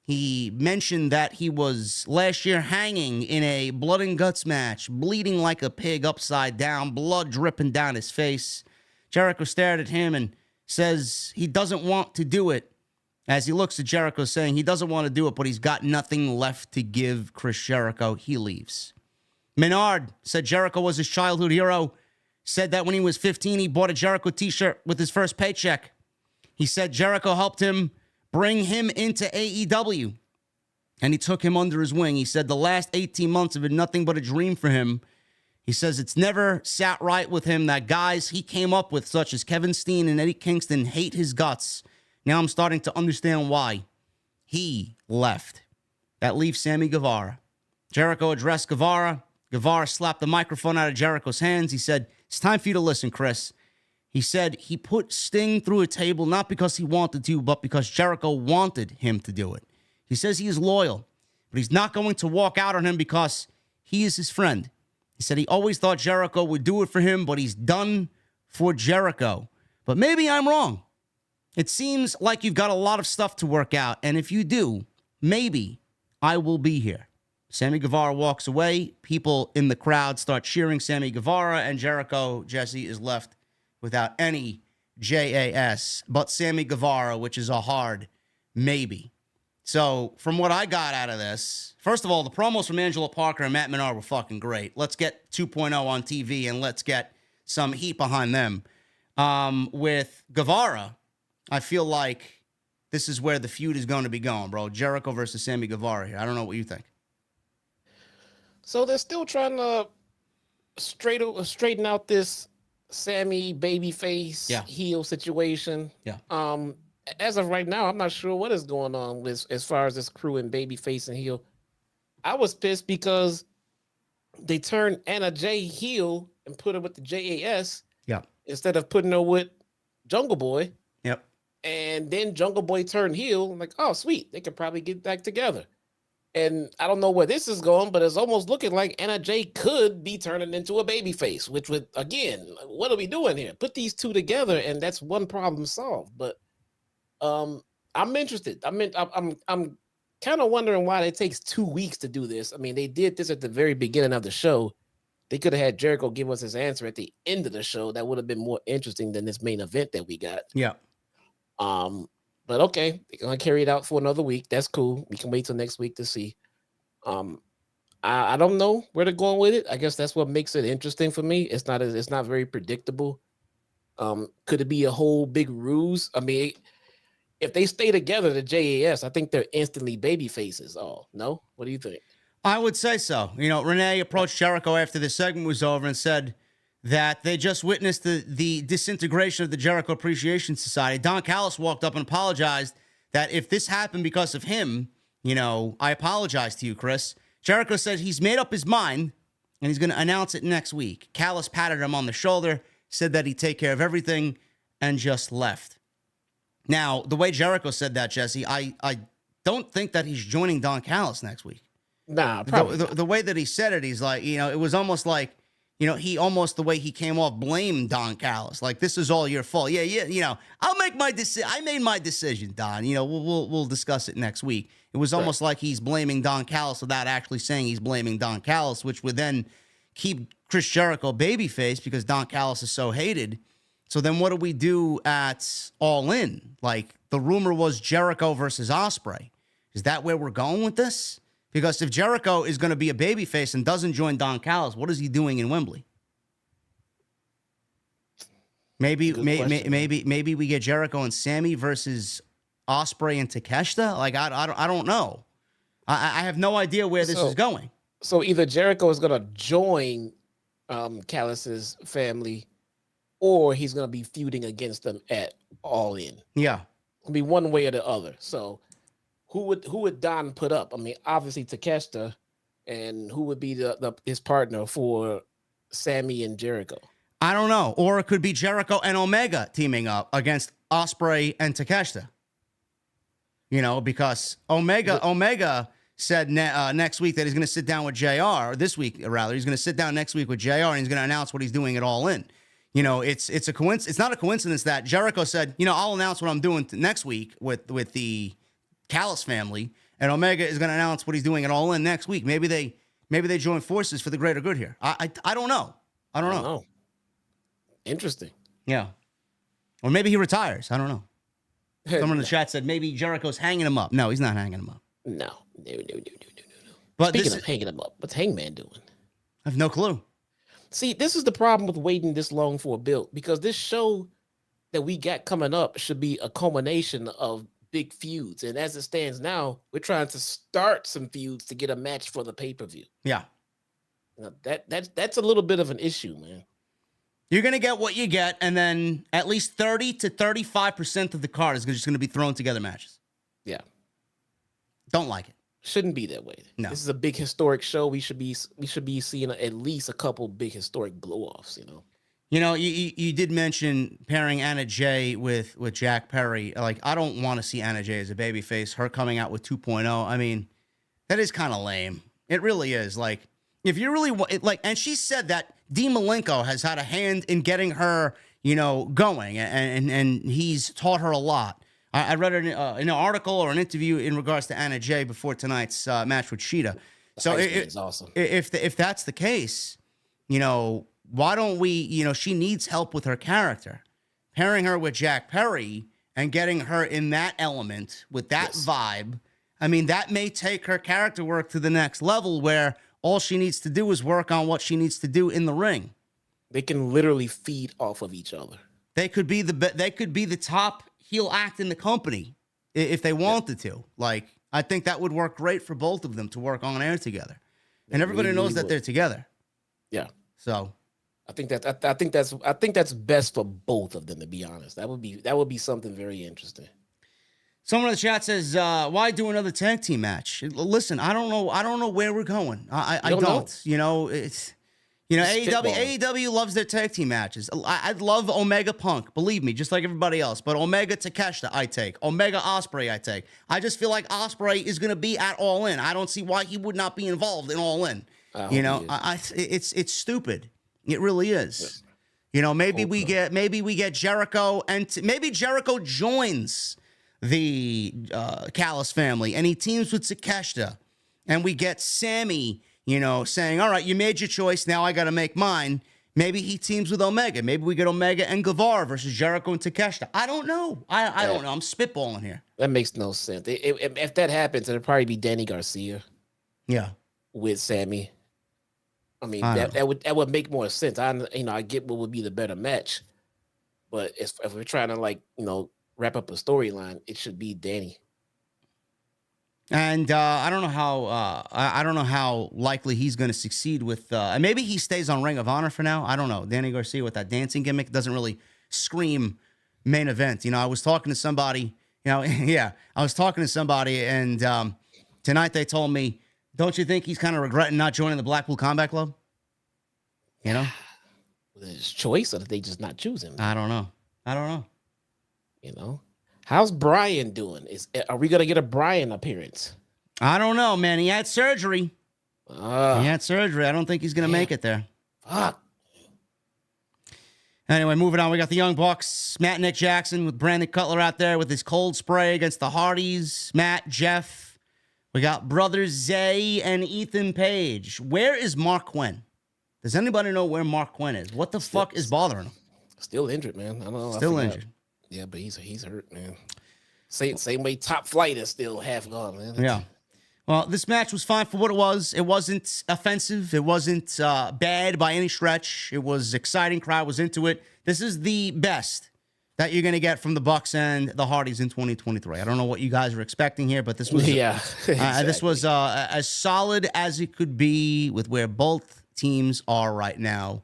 He mentioned that he was last year hanging in a blood and guts match, bleeding like a pig upside down, blood dripping down his face. Jericho stared at him and says he doesn't want to do it. As he looks at Jericho saying he doesn't want to do it, but he's got nothing left to give Chris Jericho. He leaves. Menard said Jericho was his childhood hero. Said that when he was 15, he bought a Jericho t-shirt with his first paycheck. He said Jericho helped him bring him into AEW, and he took him under his wing. He said the last 18 months have been nothing but a dream for him. He says it's never sat right with him that guys he came up with, such as Kevin Steen and Eddie Kingston, hate his guts. Now I'm starting to understand why. He left. That leaves Sammy Guevara. Jericho addressed Guevara. Guevara slapped the microphone out of Jericho's hands. He said, it's time for you to listen, Chris. He said he put Sting through a table not because he wanted to, but because Jericho wanted him to do it. He says he is loyal, but he's not going to walk out on him because he is his friend. He said he always thought Jericho would do it for him, but he's done for Jericho. But maybe I'm wrong. It seems like you've got a lot of stuff to work out, and if you do, maybe I will be here. Sammy Guevara walks away. People in the crowd start cheering Sammy Guevara, and Jericho, Jesse, is left without any J.A.S. but Sammy Guevara, which is a hard maybe. So from what I got out of this, first of all, the promos from Angelo Parker and Matt Menard were fucking great. Let's get 2.0 on TV, and let's get some heat behind them. With Guevara, I feel like this is where the feud is going to be going, bro. Jericho versus Sammy Guevara here. I don't know what you think. So they're still trying to straighten out this Sammy babyface heel situation. Yeah. As of right now, I'm not sure what is going on with as far as this crew and babyface and heel. I was pissed because they turned Anna Jay heel and put her with the J.A.S. Yeah. instead of putting her with Jungle Boy. Yep. And then Jungle Boy turned heel. I'm like, oh, sweet. They could probably get back together. And I don't know where this is going, but it's almost looking like Anna Jay could be turning into a babyface, which would, again, what are we doing here? Put these two together, and that's one problem solved. But I'm interested. I'm kind of wondering why it takes 2 weeks to do this. I mean, they did this at the very beginning of the show. They could have had Jericho give us his answer at the end of the show. That would have been more interesting than this main event that we got. Yeah. But okay, they're gonna carry it out for another week. That's cool. We can wait till next week to see. I don't know where they're going with it. I guess that's what makes it interesting for me. It's not very predictable. Could it be a whole big ruse? I mean, if they stay together, the J.A.S., I think they're instantly baby faces. Oh, no? What do you think? I would say so. You know, Renee approached Jericho after the segment was over and said that they just witnessed the disintegration of the Jericho Appreciation Society. Don Callis walked up and apologized that if this happened because of him, you know, I apologize to you, Chris. Jericho said he's made up his mind and he's going to announce it next week. Callis patted him on the shoulder, said that he'd take care of everything, and just left. Now, the way Jericho said that, Jesse, I don't think that he's joining Don Callis next week. Nah, probably the way that he said it, he's like, you know, it was almost like, you know, he almost, the way he came off, blamed Don Callis. Like, this is all your fault. Yeah, you know, I'll make my decision. I made my decision, Don. You know, we'll discuss it next week. It was almost like he's blaming Don Callis without actually saying he's blaming Don Callis, which would then keep Chris Jericho babyface because Don Callis is so hated. So then what do we do at All In? Like, the rumor was Jericho versus Ospreay. Is that where we're going with this? Because if Jericho is going to be a babyface and doesn't join Don Callis, what is he doing in Wembley? Maybe we get Jericho and Sammy versus Ospreay and Takeshita. Like, I don't know. I have no idea where this is going. So either Jericho is going to join Callis's family, or he's going to be feuding against them at All In. Yeah, it'll be one way or the other. So. Who would Don put up? I mean, obviously Takeshita, and who would be his partner for Sammy and Jericho? I don't know. Or it could be Jericho and Omega teaming up against Ospreay and Takeshita. You know, because Omega said next week that he's going to sit down with JR, or this week, rather. He's going to sit down next week with JR, and he's going to announce what he's doing at All In. You know, it's a coincidence. It's not a coincidence that Jericho said, you know, I'll announce what I'm doing next week with the Callis family, and Omega is going to announce what he's doing at All In next week. Maybe they join forces for the greater good here. I don't know. I don't know. Interesting. Yeah. Or maybe he retires. I don't know. Someone in the chat said maybe Jericho's hanging him up. No, he's not hanging him up. No. But Speaking of hanging him up, what's Hangman doing? I have no clue. See, this is the problem with waiting this long for a build, because this show that we got coming up should be a culmination of big feuds. And as it stands now, we're trying to start some feuds to get a match for the pay-per-view. Yeah. Now, that's a little bit of an issue, man. You're going to get what you get, and then at least 30 to 35% of the card is just going to be thrown together matches. Yeah. Don't like it. Shouldn't be that way. No. This is a big historic show. We should be seeing at least a couple big historic blow-offs, you know. You know, you did mention pairing Anna Jay with Jack Perry. Like, I don't want to see Anna Jay as a babyface. Her coming out with 2.0, I mean, that is kind of lame. It really is. Like, if you really want, like, and she said that Dean Malenko has had a hand in getting her, you know, going, and he's taught her a lot. I read in an article or an interview in regards to Anna Jay before tonight's match with Shida. So it's awesome. If that's the case, you know, why don't we, you know, she needs help with her character. Pairing her with Jack Perry and getting her in that element with that vibe, I mean, that may take her character work to the next level where all she needs to do is work on what she needs to do in the ring. They can literally feed off of each other. They could be the top heel act in the company if they wanted to. Like, I think that would work great for both of them to work on air together. And everybody knows that they're together. Yeah. So I think that's best for both of them, to be honest. That would be something very interesting. Someone in the chat says, why do another tag team match? Listen, I don't know where we're going. I don't know. You know, it's, you know, AEW loves their tag team matches. I'd love Omega Punk, believe me, just like everybody else. But Omega Takeshita, I take. Omega Ospreay, I take. I just feel like Ospreay is going to be at All In. I don't see why he would not be involved in All In. You know, it's stupid. It really is. Yes. You know, maybe we get Jericho, and maybe Jericho joins the Callis family and he teams with Takeshita, and we get Sammy, you know, saying, all right, you made your choice, now I got to make mine. Maybe he teams with Omega. Maybe we get Omega and Guevara versus Jericho and Takeshita. I don't know. I don't know. I'm spitballing here. That makes no sense. If that happens, it'll probably be Danny Garcia. Yeah. With Sammy. I mean, that would make more sense. I get what would be the better match, but if we're trying to, like, you know, wrap up a storyline, it should be Danny. And I don't know how likely he's going to succeed with. Maybe he stays on Ring of Honor for now. I don't know. Danny Garcia with that dancing gimmick doesn't really scream main event. You know, I was talking to somebody. You know, yeah, I was talking to somebody, and tonight they told me, don't you think he's kind of regretting not joining the Blackpool Combat Club? You know, his choice, or did they just not choose him? I don't know. You know, how's Brian doing? Are we gonna get a Brian appearance? I don't know, man. He had surgery. I don't think he's gonna make it there. Fuck. Anyway, moving on. We got the Young Bucks, Matt and Nick Jackson with Brandon Cutler out there with his cold spray against the Hardys. Matt, Jeff. We got brothers Zay and Ethan Page. Where is Mark Quinn? Does anybody know where Mark Quinn is? What the fuck is bothering him? Still injured, man. I don't know. Still injured. Yeah, but he's hurt, man. Same way Top Flight is still half gone, man. Yeah. Well, this match was fine for what it was. It wasn't offensive. It wasn't bad by any stretch. It was exciting. Crowd was into it. This is the best that you're going to get from the Bucks and the Hardys in 2023. I don't know what you guys were expecting here, but this was exactly. This was as solid as it could be with where both teams are right now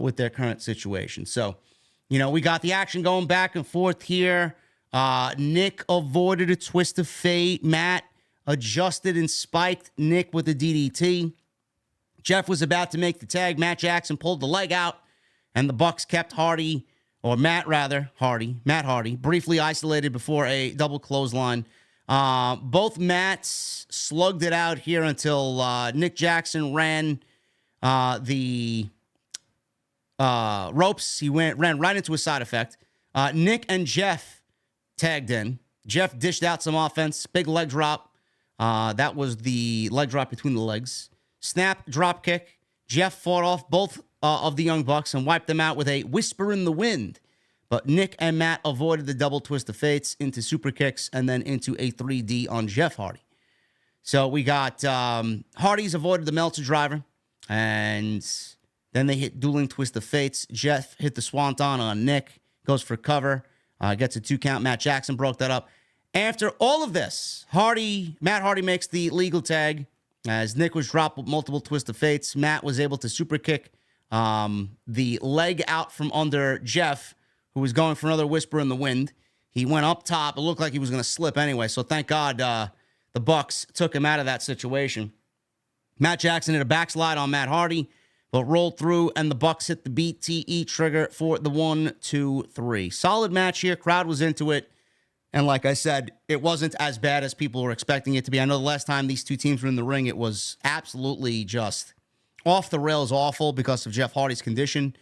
with their current situation. So, you know, we got the action going back and forth here. Nick avoided a twist of fate. Matt adjusted and spiked Nick with a DDT. Jeff was about to make the tag. Matt Jackson pulled the leg out, and the Bucks kept Matt Hardy, briefly isolated before a double clothesline. Both Matts slugged it out here until Nick Jackson ran the ropes. He ran right into a side effect. Nick and Jeff tagged in. Jeff dished out some offense. Big leg drop. That was the leg drop between the legs. Snap, drop kick. Jeff fought off both of the Young Bucks and wiped them out with a whisper in the wind. But Nick and Matt avoided the double twist of fates into super kicks and then into a 3D on Jeff Hardy. So we got Hardy's avoided the Meltzer driver, and then they hit dueling twist of fates. Jeff hit the swanton on Nick, goes for cover, gets a 2 count. Matt Jackson broke that up. After all of this, Matt Hardy makes the legal tag as Nick was dropped with multiple twist of fates. Matt was able to super kick the leg out from under Jeff, who was going for another whisper in the wind. He went up top. It looked like he was going to slip anyway, so thank God the Bucks took him out of that situation. Matt Jackson hit a backslide on Matt Hardy, but rolled through, and the Bucks hit the BTE trigger for the 1, 2, 3. Solid match here. Crowd was into it. And like I said, it wasn't as bad as people were expecting it to be. I know the last time these two teams were in the ring, it was absolutely just off the rails awful because of Jeff Hardy's condition.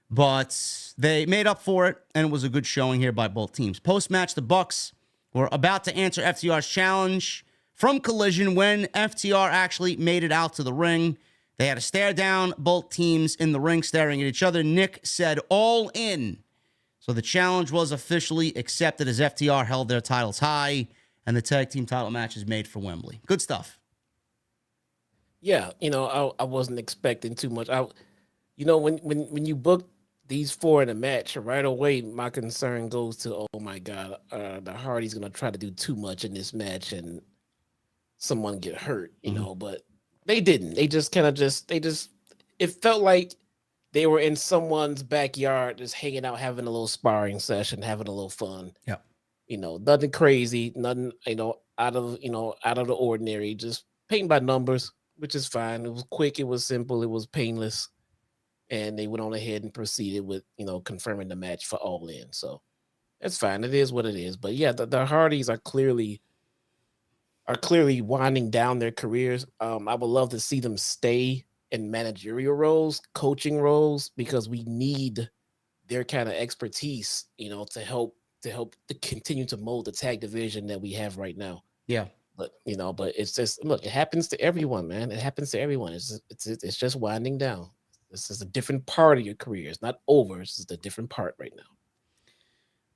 But they made up for it, and it was a good showing here by both teams. Post-match, the Bucks were about to answer FTR's challenge from Collision when FTR actually made it out to the ring. They had a stare down, both teams in the ring staring at each other. Nick said, "All in." So the challenge was officially accepted as FTR held their titles high, and the tag team title match is made for Wembley. Good stuff. Yeah, I wasn't expecting too much. When you book these 4 in a match, right away my concern goes to, oh my God, the Hardy's gonna try to do too much in this match and someone get hurt, but they didn't. They just kind of it felt like they were in someone's backyard, just hanging out, having a little sparring session, having a little fun. Yeah. Nothing crazy, nothing, out of the ordinary, just painting by numbers, which is fine. It was quick, it was simple, it was painless. And they went on ahead and proceeded with, confirming the match for All In. So that's fine. It is what it is. But yeah, the Hardys are clearly winding down their careers. I would love to see them stay in managerial roles, coaching roles, because we need their kind of expertise, to help to continue to mold the tag division that we have right now. Yeah. But it's just, look, it happens to everyone, man. It happens to everyone. It's just winding down. This is a different part of your career. It's not over. This is a different part right now.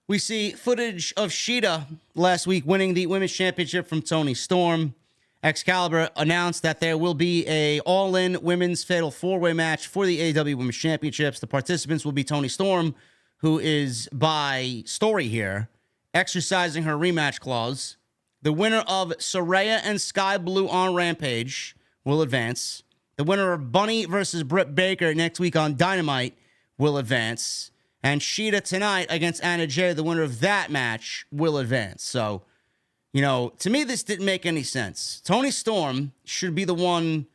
We see footage of Shida last week winning the Women's Championship from Toni Storm. Excalibur announced that there will be a all-in women's fatal 4-way match for the AEW Women's Championships. The participants will be Toni Storm, who is, by story here, exercising her rematch clause. The winner of Saraya and Sky Blue on Rampage will advance. The winner of Bunny versus Britt Baker next week on Dynamite will advance. And Shida tonight against Anna Jay, the winner of that match, will advance. So, to me, this didn't make any sense. Toni Storm should be the one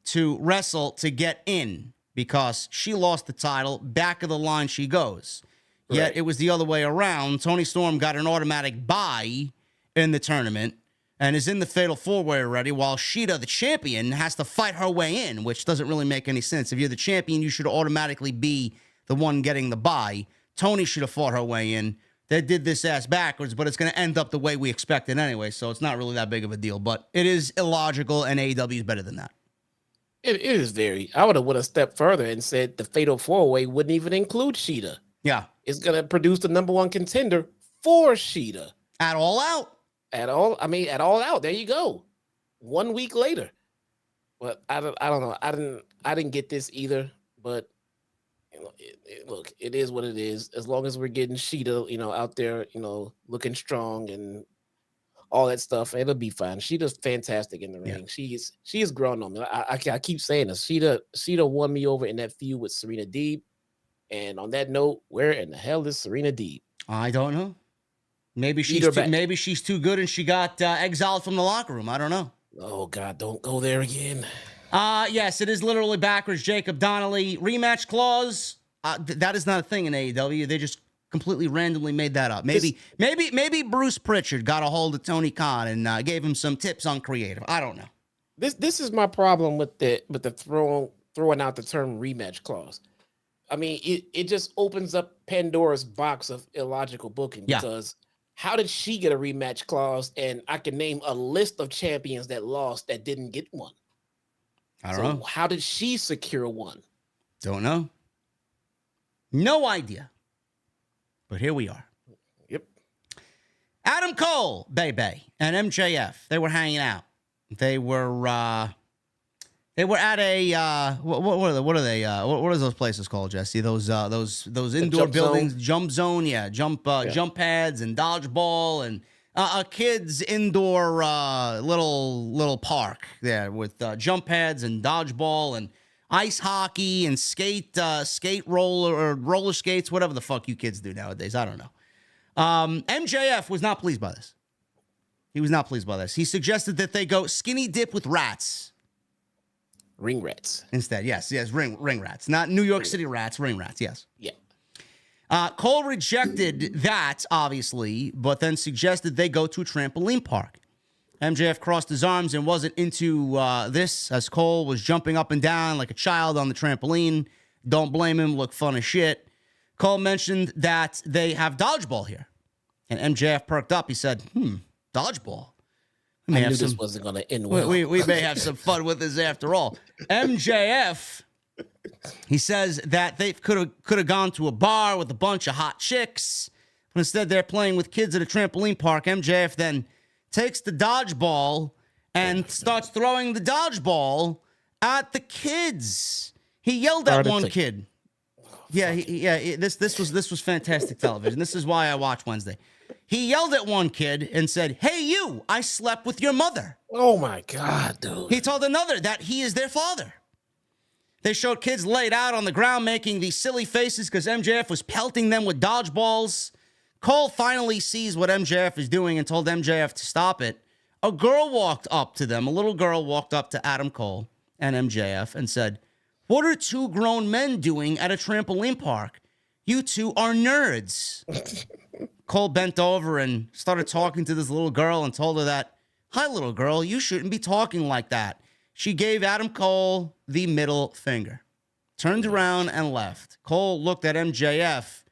to wrestle to get in because she lost the title. Back of the line she goes. Right. Yet it was the other way around. Toni Storm got an automatic bye in the tournament and is in the Fatal 4-Way already, while Shida, the champion, has to fight her way in, which doesn't really make any sense. If you're the champion, you should automatically be the one getting the bye. Toni should have fought her way in. They did this ass backwards, but it's going to end up the way we expected anyway, so it's not really that big of a deal. But it is illogical, and AEW is better than that. It is very. I would have went a step further and said the Fatal 4-Way wouldn't even include Shida. Yeah. It's going to produce the number one contender for Shida. At All Out. At All Out. There you go. 1 week later. But I don't know. I didn't get this either, but look, it is what it is. As long as we're getting Shida, out there, looking strong and all that stuff, it'll be fine. Shida's fantastic in the ring. Yeah. She is grown on me. I keep saying this. Shida won me over in that feud with Serena Deeb. And on that note, where in the hell is Serena Deeb? I don't know. Maybe she's too good and she got exiled from the locker room. I don't know. Oh God, don't go there again. Yes, it is literally backwards. Jacob Donnelly rematch clause That is not a thing in AEW. They just completely randomly made that up. Maybe Bruce Pritchard got a hold of Tony Khan and gave him some tips on creative. I don't know. This is my problem with the throwing out the term rematch clause. I mean, it just opens up Pandora's box of illogical booking because how did she get a rematch clause? And I can name a list of champions that lost that didn't get one. I don't know. How did she secure one? Don't know. No idea. But here we are. Yep. Adam Cole, Bebe, and MJF, they were hanging out. They were at a what are they? What are those places called, Jesse? Those indoor buildings, jump zone, jump pads and dodgeball and a kids indoor little park there with jump pads and dodgeball and ice hockey and skate roller skates, whatever the fuck you kids do nowadays. I don't know. MJF was not pleased by this. He was not pleased by this. He suggested that they go skinny dip with rats. Ring rats. Instead, yes, ring rats. Not New York City rats, ring rats, yes. Yeah. Cole rejected that, obviously, but then suggested they go to a trampoline park. MJF crossed his arms and wasn't into this as Cole was jumping up and down like a child on the trampoline. Don't blame him, look fun as shit. Cole mentioned that they have dodgeball here. And MJF perked up. He said, dodgeball? I knew this wasn't going to end well. We may have some fun with this after all. MJF, he says that they could have gone to a bar with a bunch of hot chicks, but instead they're playing with kids at a trampoline park. MJF then takes the dodgeball and starts throwing the dodgeball at the kids. He yelled at one kid. This was fantastic television. This is why I watch Wednesday. He yelled at one kid and said, "Hey, you, I slept with your mother." Oh, my God, dude. He told another that he is their father. They showed kids laid out on the ground making these silly faces because MJF was pelting them with dodgeballs. Cole finally sees what MJF is doing and told MJF to stop it. A girl walked up to them. A little girl walked up to Adam Cole and MJF and said, "What are two grown men doing at a trampoline park? You two are nerds." Cole bent over and started talking to this little girl and told her that, "Hi, little girl, you shouldn't be talking like that." She gave Adam Cole the middle finger, turned around and left. Cole looked at MJF,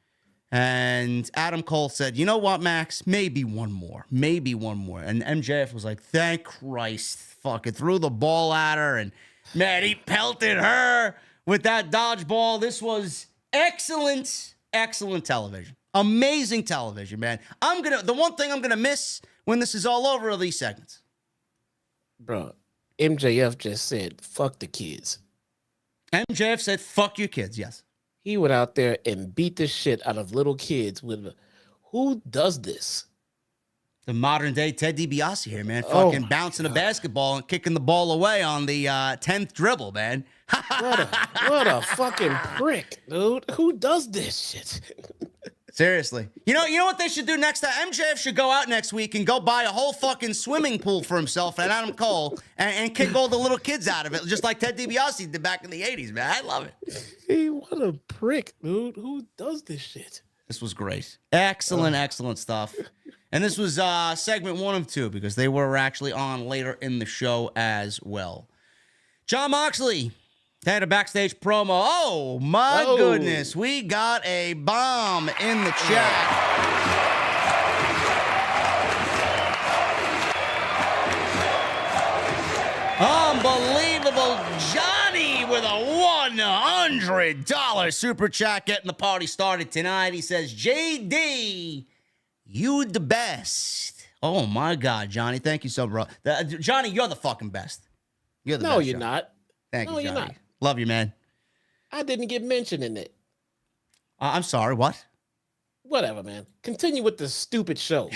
and Adam Cole said, "You know what, Max? Maybe one more. Maybe one more." And MJF was like, "Thank Christ." Fucking threw the ball at her, and man, he pelted her with that dodgeball. This was excellent television. Amazing television, man. The one thing I'm gonna miss when this is all over are these segments. Bro, MJF just said, "Fuck the kids." MJF said, "Fuck your kids," yes. He went out there and beat the shit out of little kids who does this? The modern day Ted DiBiase here, man. Fucking bouncing a basketball and kicking the ball away on the 10th dribble, man. What a fucking prick, dude. Who does this shit? Seriously. You know what they should do next time? MJF should go out next week and go buy a whole fucking swimming pool for himself and Adam Cole and kick all the little kids out of it, just like Ted DiBiase did back in the 80s, man. I love it. Hey, what a prick, dude. Who does this shit? This was great. Excellent stuff. And this was segment 1 of 2 because they were actually on later in the show as well. Jon Moxley had a backstage promo. Oh, my goodness. We got a bomb in the chat. Unbelievable. Johnny with a $100 super chat getting the party started tonight. He says, "JD, you the best." Oh, my God, Johnny. Thank you so much. Johnny, you're the fucking best. You're the best. No, you're not. Thank you, Johnny. You're not. Love you, man. I didn't get mentioned in it. I'm sorry, what? Whatever, man. Continue with the stupid show.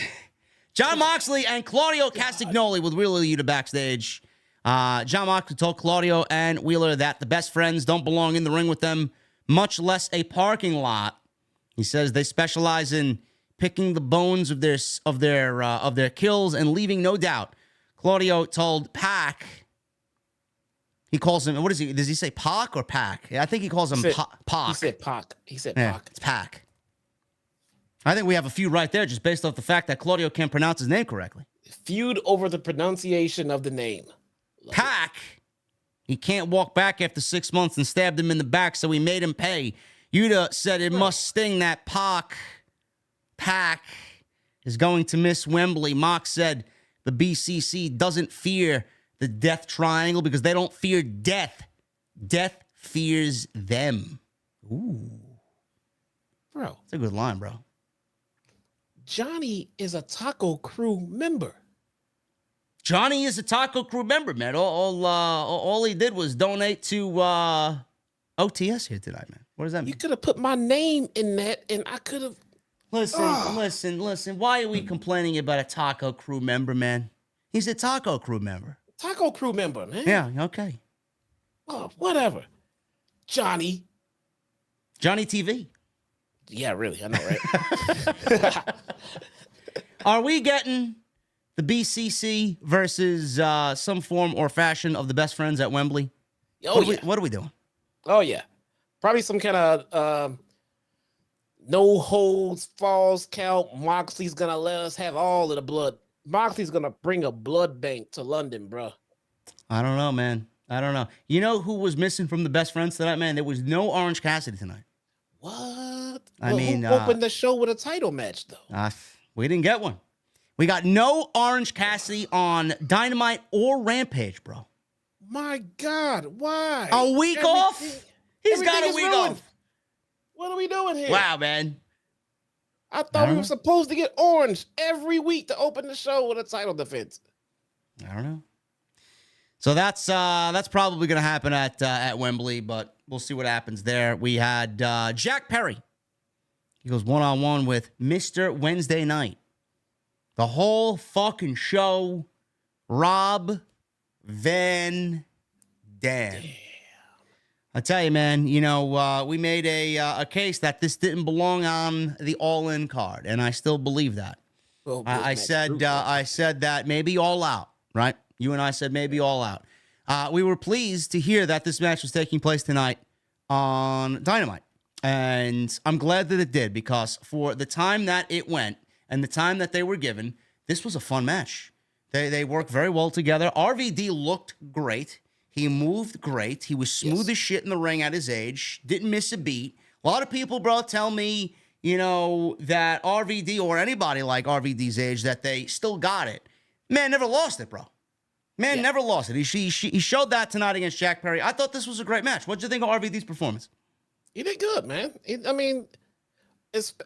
Jon Moxley and Claudio Castagnoli with Wheeler Yuta backstage. Jon Moxley told Claudio and Wheeler that the best friends don't belong in the ring with them, much less a parking lot. He says they specialize in picking the bones of their kills and leaving no doubt. Claudio told Pac He calls him, what is he? Does he say Pac or Pac? Yeah, I think he calls him Pac. He said Pac. He said Yeah, Pac. it's Pac. I think we have a few right there just based off the fact that Claudio can't pronounce his name correctly. Feud over the pronunciation of the name. Pac. He can't walk back after 6 months and stabbed him in the back, so he made him pay. Yuta said it must sting that Pac is going to miss Wembley. Mox said the BCC doesn't fear the death triangle because they don't fear death. Death fears them. Ooh. Bro. That's a good line, bro. Johnny is a Taco Crew member. Johnny is a Taco Crew member, man. All he did was donate to OTS here tonight, man. What does that mean? You could have put my name in that, and I could have. Listen. Why are we complaining about a Taco Crew member, man? He's a Taco Crew member. Taco Crew member, man. Yeah, okay. Oh, whatever. Johnny TV. Yeah, really. I know, right? Are we getting the BCC versus some form or fashion of the best friends at Wembley? Oh, What are we doing? Oh, yeah. Probably some kind of no holds, falls count. Moxley's going to let us have all of the blood. Moxley's going to bring a blood bank to London, bro. I don't know, man. I don't know. You know who was missing from the best friends tonight, man? There was no Orange Cassidy tonight. What? I mean, who opened the show with a title match, though? We didn't get one. We got no Orange Cassidy on Dynamite or Rampage, bro. My God, why? A week off? He's got a week off. What are we doing here? Wow, man. I thought we were supposed to get Orange every week to open the show with a title defense. I don't know. So that's probably going to happen at Wembley, but we'll see what happens there. We had Jack Perry. He goes one-on-one with Mr. Wednesday Night. The whole fucking show, Rob Van Dam. Damn. I tell you, man, we made a case that this didn't belong on the All-In card, and I still believe that. Well, I said that maybe All Out, right? You and I said maybe All Out. We were pleased to hear that this match was taking place tonight on Dynamite. And I'm glad that it did, because for the time that it went and the time that they were given, this was a fun match. They worked very well together. RVD looked great. He moved great. He was smooth as shit in the ring at his age. Didn't miss a beat. A lot of people, bro, tell me, that RVD or anybody like RVD's age, that they still got it. Man never lost it, bro. Never lost it. He showed that tonight against Jack Perry. I thought this was a great match. What'd you think of RVD's performance? He did good, man.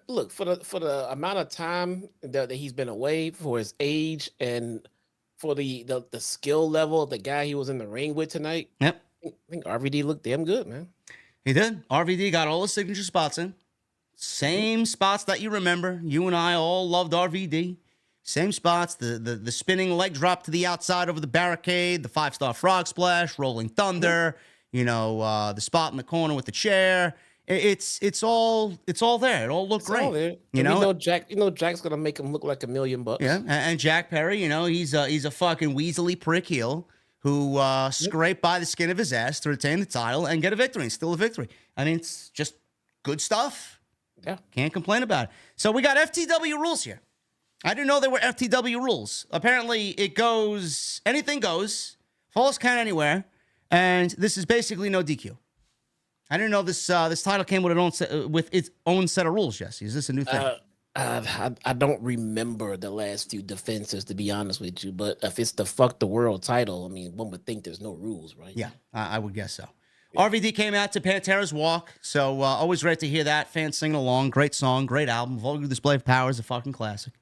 Look, for the amount of time that he's been away, for his age, and for the skill level of the guy he was in the ring with tonight. Yep. I think RVD looked damn good, man. He did. RVD got all his signature spots in. Same spots that you remember. You and I all loved RVD. Same spots. The spinning leg drop to the outside over the barricade, the 5-star frog splash, rolling thunder, the spot in the corner with the chair. It's all there. It all looked great. All there. Jack's gonna make him look like $1 million. Yeah, and Jack Perry, he's a fucking weaselly prick heel who scraped by the skin of his ass to retain the title and get a victory. And still a victory. I mean, it's just good stuff. Yeah, can't complain about it. So we got FTW rules here. I didn't know there were FTW rules. Apparently, it goes anything goes, falls count anywhere, and this is basically no DQ. I didn't know this title came with its own set of rules, Jesse. Is this a new thing? I don't remember the last few defenses, to be honest with you. But if it's the fuck the world title, I mean, one would think there's no rules, right? Yeah, I would guess so. Yeah. RVD came out to Pantera's Walk, so always great to hear that. Fans singing along. Great song, great album. Vulgar Display of Power is a fucking classic.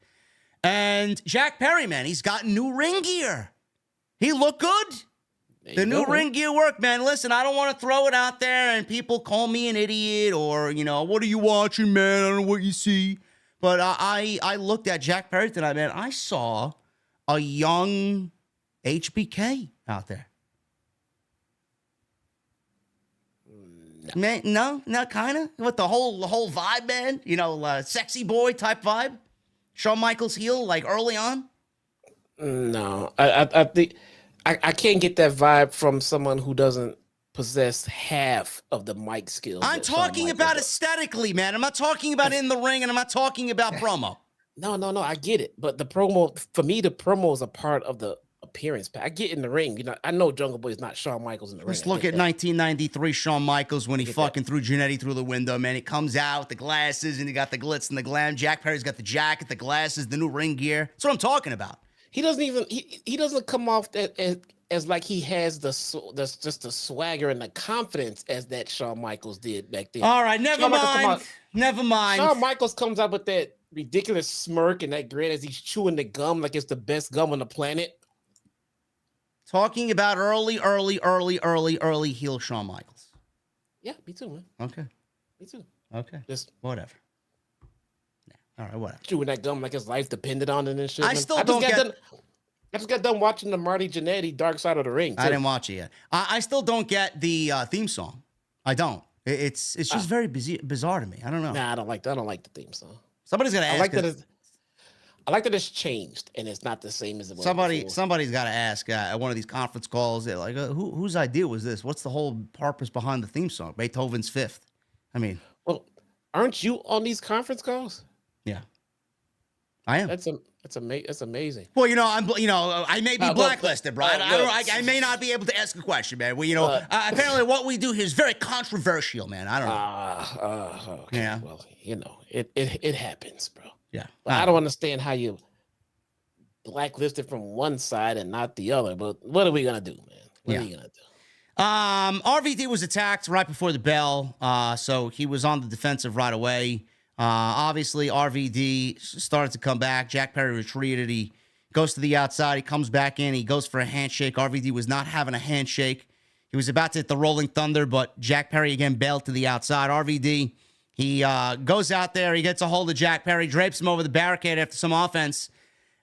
And Jack Perry, man, he's got new ring gear. He looked good. The new ring gear work, man. Listen, I don't want to throw it out there and people call me an idiot or, what are you watching, man? I don't know what you see. But I looked at Jack Perry tonight, man. I saw a young HBK out there. Man, no, not kind of. What, the whole vibe, man? Sexy boy type vibe? Shawn Michaels heel, like early on? No, I think I can't get that vibe from someone who doesn't possess half of the mic skills. I'm talking about aesthetically, man. I'm not talking about in the ring, and I'm not talking about promo. No, I get it. But the promo, for me, the promo is a part of the appearance. I get in the ring. You know, I know Jungle Boy is not Shawn Michaels in the ring. Let's look at 1993 Shawn Michaels when he fucking threw Jannetty through the window, man. He comes out with the glasses, and he got the glitz and the glam. Jack Perry's got the jacket, the glasses, the new ring gear. That's what I'm talking about. He doesn't even he doesn't come off as like he has just the swagger and the confidence as that Shawn Michaels did back then. All right, never mind. Never mind. Shawn Michaels comes out with that ridiculous smirk and that grin as he's chewing the gum like it's the best gum on the planet. Talking about early heel Shawn Michaels. Yeah, me too, man. Okay. Me too. Okay. Just whatever. All right, whatever. Chewing that gum like his life depended on it and shit. I just got done watching the Marty Jannetty Dark Side of the Ring. Too. I didn't watch it yet. I still don't get the theme song. I don't. It's just very bizarre to me. I don't know. Nah, I don't like the theme song. Somebody's gonna ask. I like that it's changed and it's not the same as it was. Somebody's got to ask at one of these conference calls. They're like, whose idea was this? What's the whole purpose behind the theme song? Beethoven's Fifth. I mean, well, aren't you on these conference calls? Yeah, I am. That's amazing. Well, I may be blacklisted, bro. I may not be able to ask a question, man. Well, apparently what we do here is very controversial, man. I don't know. Okay. Yeah. Well, it happens, bro. Yeah. I don't understand how you blacklisted from one side and not the other. But what are we gonna do, man? What are you gonna do? RVD was attacked right before the bell, so he was on the defensive right away. Obviously, RVD started to come back. Jack Perry retreated. He goes to the outside. He comes back in. He goes for a handshake. RVD was not having a handshake. He was about to hit the Rolling Thunder, but Jack Perry again bailed to the outside. RVD, he goes out there. He gets a hold of Jack Perry, drapes him over the barricade after some offense.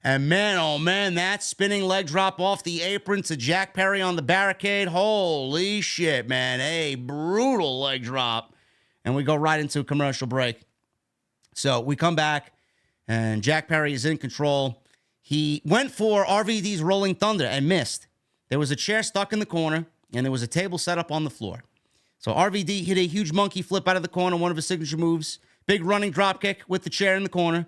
And man, oh man, that spinning leg drop off the apron to Jack Perry on the barricade. Holy shit, man. A brutal leg drop. And we go right into a commercial break. So we come back, and Jack Perry is in control. He went for RVD's Rolling Thunder and missed. There was a chair stuck in the corner, and there was a table set up on the floor. So RVD hit a huge monkey flip out of the corner, one of his signature moves. Big running drop kick with the chair in the corner.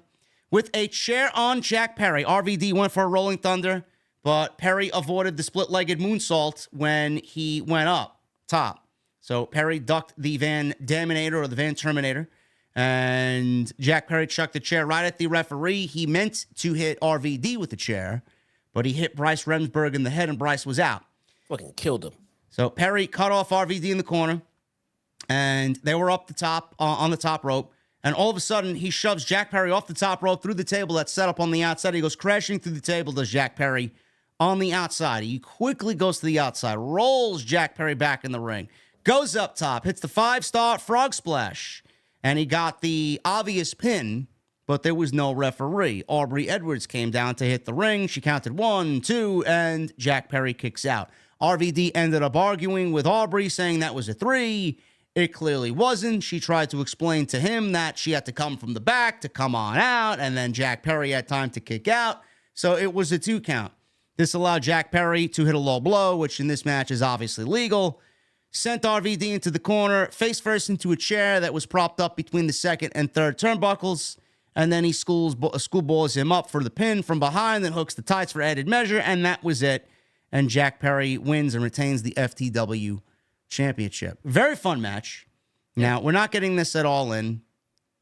With a chair on Jack Perry, RVD went for a Rolling Thunder, but Perry avoided the split-legged moonsault when he went up top. So Perry ducked the Van Daminator or the Van Terminator. And Jack Perry chucked the chair right at the referee. He meant to hit RVD with the chair, but he hit Bryce Remsburg in the head, and Bryce was out. Fucking killed him. So Perry cut off RVD in the corner, and they were up the top on the top rope. And all of a sudden, he shoves Jack Perry off the top rope through the table that's set up on the outside. He goes crashing through the table, does Jack Perry on the outside. He quickly goes to the outside, rolls Jack Perry back in the ring, goes up top, hits the 5-star frog splash. And he got the obvious pin, but there was no referee. Aubrey Edwards came down to hit the ring. She counted 1, 2, and Jack Perry kicks out. RVD ended up arguing with Aubrey, saying that was a 3. It clearly wasn't. She tried to explain to him that she had to come from the back to come on out, and then Jack Perry had time to kick out. So it was a 2 count. This allowed Jack Perry to hit a low blow, which in this match is obviously legal. Sent RVD into the corner, face first into a chair that was propped up between the second and third turnbuckles. And then he schoolboys him up for the pin from behind, then hooks the tights for added measure, and that was it. And Jack Perry wins and retains the FTW Championship. Very fun match. Now, we're not getting this at All In.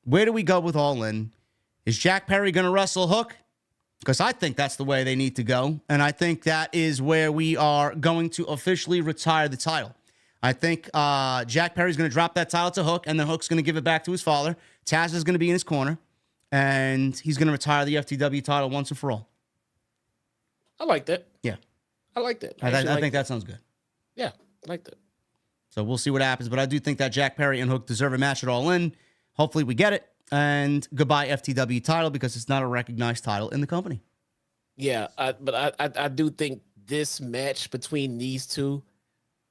Where do we go with All In? Is Jack Perry going to wrestle Hook? Because I think that's the way they need to go. And I think that is where we are going to officially retire the title. I think Jack Perry's going to drop that title to Hook, and then Hook's going to give it back to his father. Taz is going to be in his corner, and he's going to retire the FTW title once and for all. I like that. Yeah. I like that. I think that sounds good. Yeah, I like that. So we'll see what happens, but I do think that Jack Perry and Hook deserve a match at All In. Hopefully we get it, and goodbye FTW title, because it's not a recognized title in the company. Yeah, but I do think this match between these two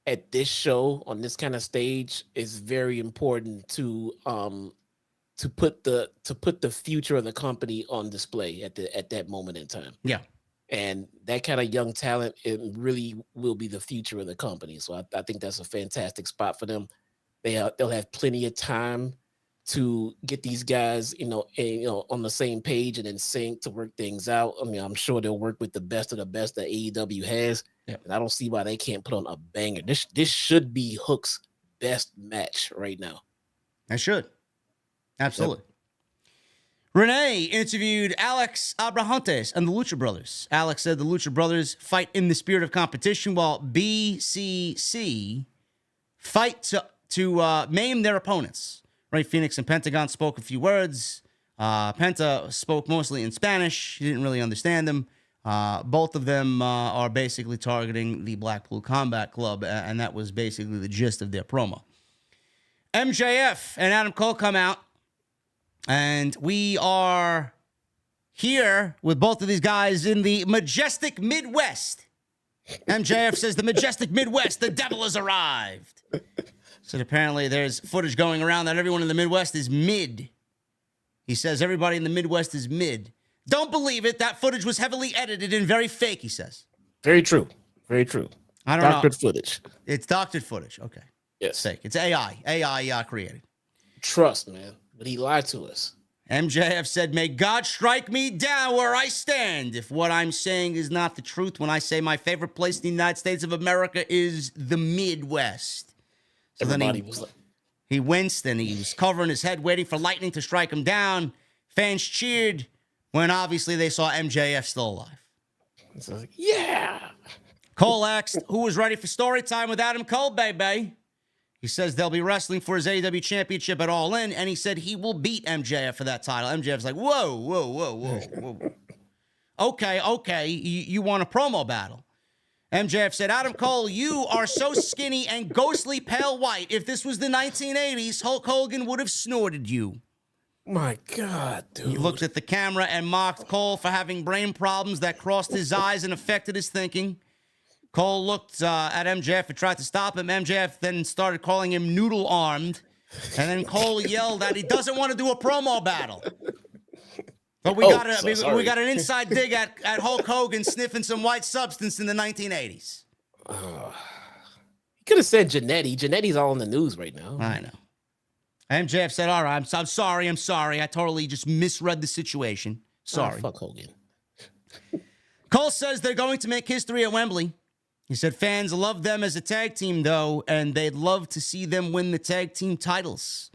at this show on this kind of stage is very important to put the future of the company on display at that moment in time. Yeah. And that kind of young talent, it really will be the future of the company. So I think that's a fantastic spot for them. They'll have plenty of time to get these guys, on the same page and in sync to work things out. I mean, I'm sure they'll work with the best of the best that AEW has. Yep. And I don't see why they can't put on a banger. This should be Hook's best match right now. I should. Absolutely. Yep. Renee interviewed Alex Abrahantes and the Lucha Brothers. Alex said the Lucha Brothers fight in the spirit of competition, while BCC fight to maim their opponents. Ray Phoenix and Pentagon spoke a few words. Penta spoke mostly in Spanish. He didn't really understand them. Both of them are basically targeting the Blackpool Combat Club, and that was basically the gist of their promo. MJF and Adam Cole come out. And we are here with both of these guys in the majestic Midwest. MJF says, the majestic Midwest, the devil has arrived. So apparently there's footage going around that everyone in the Midwest is mid. He says everybody in the Midwest is mid. Don't believe it. That footage was heavily edited and very fake, he says. Very true. Very true. I don't know. Doctored footage. It's doctored footage. Okay. Yes. It's fake. It's AI. AI created. Trust, man. But he lied to us. MJF said, may God strike me down where I stand if what I'm saying is not the truth when I say my favorite place in the United States of America is the Midwest. So Everybody then was like, he winced and he was covering his head waiting for lightning to strike him down. Fans cheered when obviously they saw MJF still alive. So like, yeah. Cole asked who was ready for story time with Adam Cole, baby. He says they'll be wrestling for his AEW Championship at All In, and he said he will beat MJF for that title. MJF's like, whoa. Okay, you want a promo battle. MJF said, Adam Cole, you are so skinny and ghostly pale white. If this was the 1980s, Hulk Hogan would have snorted you. My God, dude. He looked at the camera and mocked Cole for having brain problems that crossed his eyes and affected his thinking. Cole looked at MJF and tried to stop him. MJF then started calling him noodle-armed. And then Cole yelled that he doesn't want to do a promo battle. But we got an inside dig at Hulk Hogan sniffing some white substance in the 1980s. He could have said Jannetty. Jannetty's all in the news right now. I know. MJF said, all right, I'm sorry. I totally just misread the situation. Sorry. Fuck Hogan. Cole says they're going to make history at Wembley. He said fans love them as a tag team, though, and they'd love to see them win the tag team titles.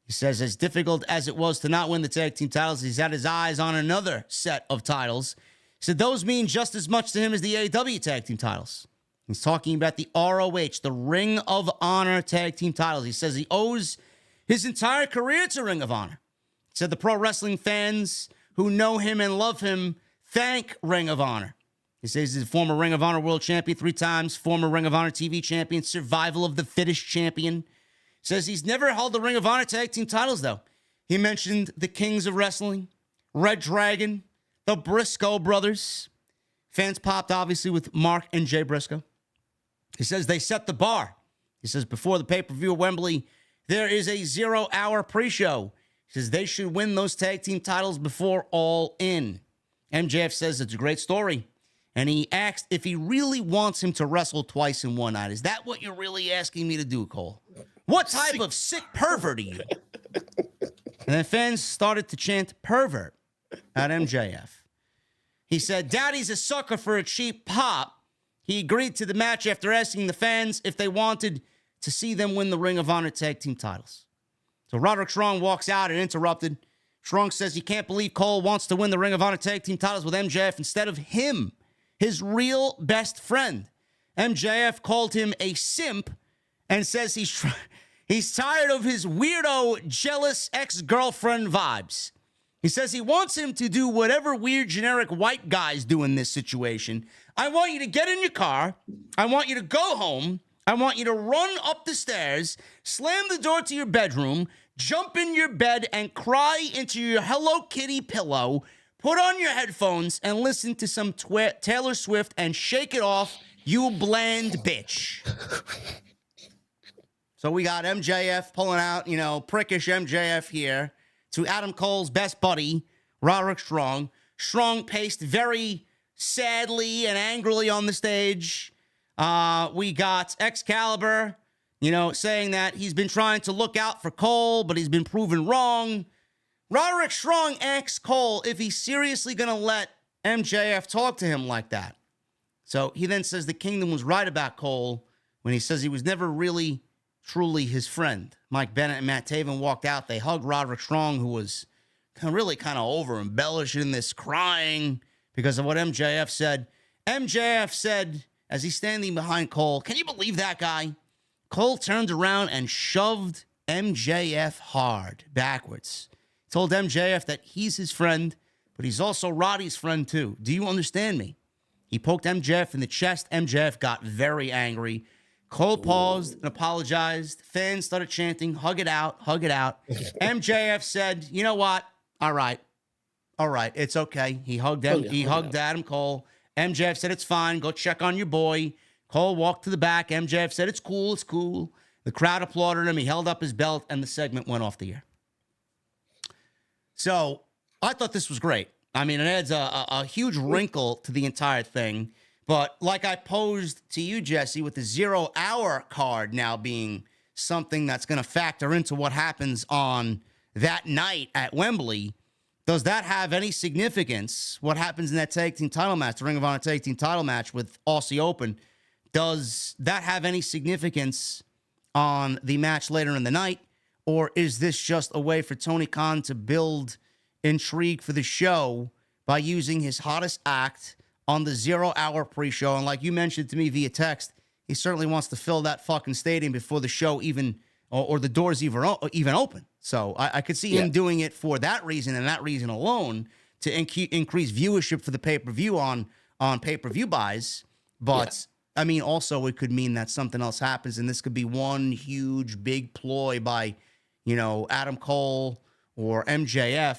He says as difficult as it was to not win the tag team titles, he's had his eyes on another set of titles. He said those mean just as much to him as the AEW tag team titles. He's talking about the ROH, the Ring of Honor tag team titles. He says he owes his entire career to Ring of Honor. He said the pro wrestling fans who know him and love him thank Ring of Honor. He says he's a former Ring of Honor World Champion 3 times, former Ring of Honor TV Champion, Survival of the Fittest Champion. He says he's never held the Ring of Honor tag team titles, though. He mentioned the Kings of Wrestling, Red Dragon, the Briscoe brothers. Fans popped, obviously, with Mark and Jay Briscoe. He says they set the bar. He says before the pay-per-view at Wembley, there is a 0-hour pre-show. He says they should win those tag team titles before All In. MJF says it's a great story. And he asked if he really wants him to wrestle twice in one night. Is that what you're really asking me to do, Cole? What type of sick pervert are you? And then fans started to chant pervert at MJF. He said, Daddy's a sucker for a cheap pop. He agreed to the match after asking the fans if they wanted to see them win the Ring of Honor tag team titles. So Roderick Strong walks out and interrupted. Strong says he can't believe Cole wants to win the Ring of Honor tag team titles with MJF instead of him, his real best friend. MJF called him a simp and says he's tired of his weirdo, jealous ex-girlfriend vibes. He says he wants him to do whatever weird generic white guys do in this situation. I want you to get in your car. I want you to go home. I want you to run up the stairs, slam the door to your bedroom, jump in your bed and cry into your Hello Kitty pillow, put on your headphones and listen to some Taylor Swift and shake it off, you bland bitch. So we got MJF pulling out, prickish MJF here to Adam Cole's best buddy, Roderick Strong. Strong paced very sadly and angrily on the stage. We got Excalibur, saying that he's been trying to look out for Cole, but he's been proven wrong. Roderick Strong asks Cole if he's seriously going to let MJF talk to him like that. So he then says the Kingdom was right about Cole when he says he was never really, truly his friend. Mike Bennett and Matt Taven walked out. They hugged Roderick Strong, who was really kind of over-embellishing this, crying because of what MJF said. MJF said, as he's standing behind Cole, can you believe that guy? Cole turned around and shoved MJF hard backwards. He told MJF that he's his friend, but he's also Roddy's friend too. Do you understand me? He poked MJF in the chest. MJF got very angry. Cole paused and apologized. Fans started chanting, hug it out, hug it out. MJF said, you know what? All right, it's okay. He hugged Adam Cole. MJF said, it's fine. Go check on your boy. Cole walked to the back. MJF said, it's cool, it's cool. The crowd applauded him. He held up his belt, and the segment went off the air. So I thought this was great. I mean, it adds a huge wrinkle to the entire thing. But like I posed to you, Jesse, with the 0 hour card now being something that's going to factor into what happens on that night at Wembley, does that have any significance? What happens in that tag team title match, the Ring of Honor tag team title match with Aussie Open, does that have any significance on the match later in the night? Or is this just a way for Tony Khan to build intrigue for the show by using his hottest act on the 0 hour pre-show? And like you mentioned to me via text, he certainly wants to fill that fucking stadium before the show even, or the doors even open. So I could see him doing it for that reason and that reason alone to increase viewership for the pay-per-view on pay-per-view buys. But I mean, also it could mean that something else happens, and this could be one huge big ploy by, Adam Cole or MJF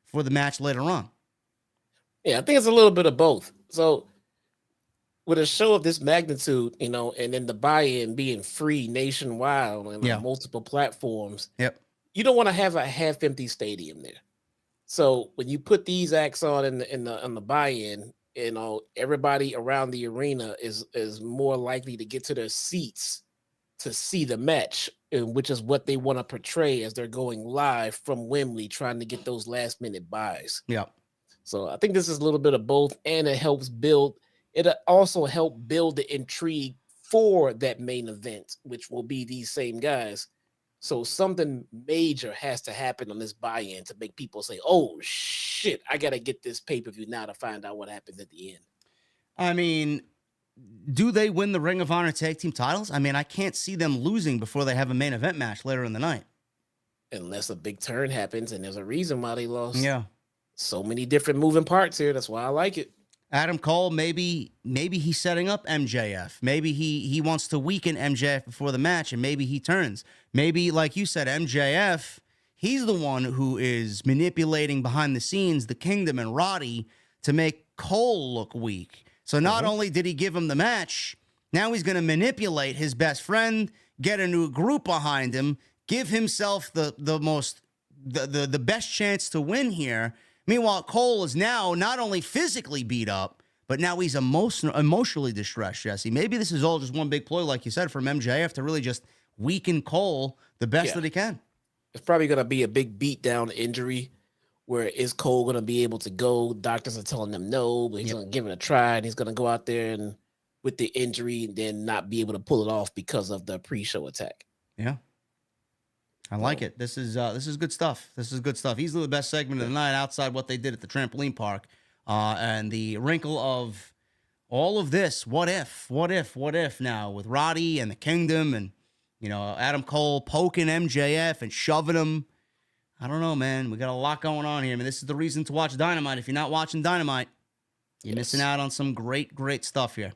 for the match later on. Yeah, I think it's a little bit of both. So with a show of this magnitude, and then the buy-in being free nationwide on multiple platforms, you don't want to have a half-empty stadium there. So when you put these acts on in the buy-in, everybody around the arena is more likely to get to their seats to see the match, which is what they want to portray as they're going live from Wembley, trying to get those last-minute buys. Yeah. So I think this is a little bit of both, and it also help build the intrigue for that main event, which will be these same guys. So something major has to happen on this buy-in to make people say, oh, shit, I got to get this pay-per-view now to find out what happens at the end. I mean, do they win the Ring of Honor tag team titles? I mean, I can't see them losing before they have a main event match later in the night. Unless a big turn happens, and there's a reason why they lost. Yeah. So many different moving parts here. That's why I like it. Adam Cole, maybe he's setting up MJF. Maybe he wants to weaken MJF before the match, and maybe he turns. Maybe, like you said, MJF, he's the one who is manipulating behind the scenes the Kingdom and Roddy to make Cole look weak. So not only did he give him the match, now he's going to manipulate his best friend, get a new group behind him, give himself the best chance to win here. Meanwhile, Cole is now not only physically beat up, but now he's emotionally distressed, Jesse. Maybe this is all just one big ploy, like you said, from MJF to really just weaken Cole the best that he can. It's probably going to be a big beatdown injury where is Cole going to be able to go? Doctors are telling him no, but he's going to give it a try, and he's going to go out there and with the injury and then not be able to pull it off because of the pre-show attack. Yeah. I like it. This is good stuff. This is good stuff. Easily the best segment of the night outside what they did at the trampoline park. And the wrinkle of all of this, what if now with Roddy and the Kingdom and, Adam Cole poking MJF and shoving him. I don't know, man. We got a lot going on here. I mean, this is the reason to watch Dynamite. If you're not watching Dynamite, you're missing out on some great, great stuff here.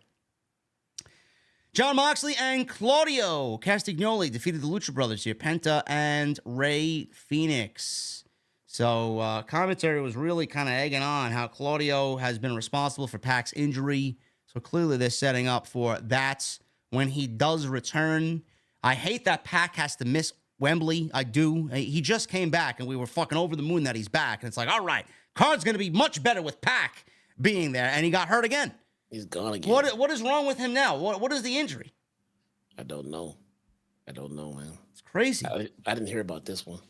Jon Moxley and Claudio Castagnoli defeated the Lucha Brothers here, Penta and Rey Fenix. So commentary was really kind of egging on how Claudio has been responsible for Pac's injury. So clearly they're setting up for that when he does return. I hate that Pac has to miss Wembley. I do. He just came back, and we were fucking over the moon that he's back. And it's like, all right, card's going to be much better with Pac being there, and he got hurt again. He's gone again. What is wrong with him now? What is the injury? I don't know, man. It's crazy. I didn't hear about this one.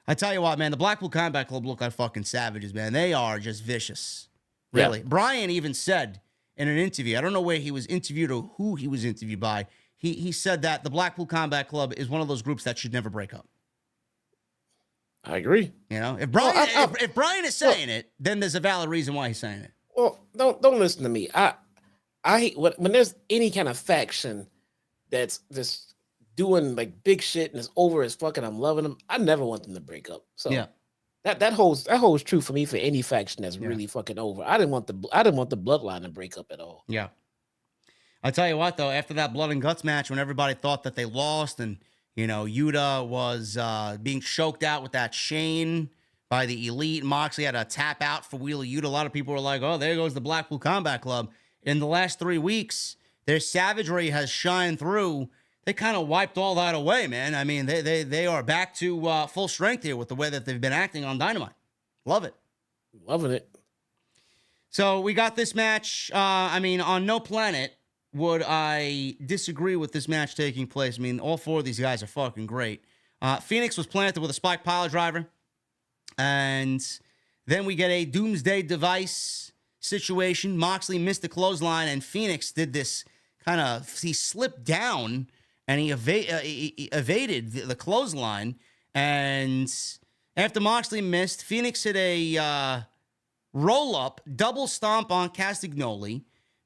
I tell you what, man, the Blackpool Combat Club look like fucking savages, man. They are just vicious. Really. Yeah. Brian even said in an interview, I don't know where he was interviewed or who he was interviewed by, he said that the Blackpool Combat Club is one of those groups that should never break up. I agree. You know, if Brian if Brian is saying it, then there's a valid reason why he's saying it. Well, don't listen to me. I hate when there's any kind of faction that's just doing like big shit and it's over as fucking I'm loving them. I never want them to break up. So yeah. That holds true for me for any faction that's really fucking over. I didn't want the bloodline to break up at all. Yeah. I tell you what though, after that blood and guts match, when everybody thought that they lost and you know Yuta was being choked out with that chain by the Elite, Moxley had a tap out for Wheeler Yuta. A lot of people were like, "Oh, there goes the Blackpool Combat Club." In the last 3 weeks, their savagery has shined through. They kind of wiped all that away, man. I mean, they are back to full strength here with the way that they've been acting on Dynamite. Love it. Loving it. So we got this match. I mean, on no planet would I disagree with this match taking place. I mean, all four of these guys are fucking great. Phoenix was planted with a spike pile driver. And then we get a Doomsday Device situation. Moxley missed the clothesline, and Phoenix did this kind of, he slipped down and he evaded the clothesline. And after Moxley missed, Phoenix hit a roll-up, double stomp on Castagnoli.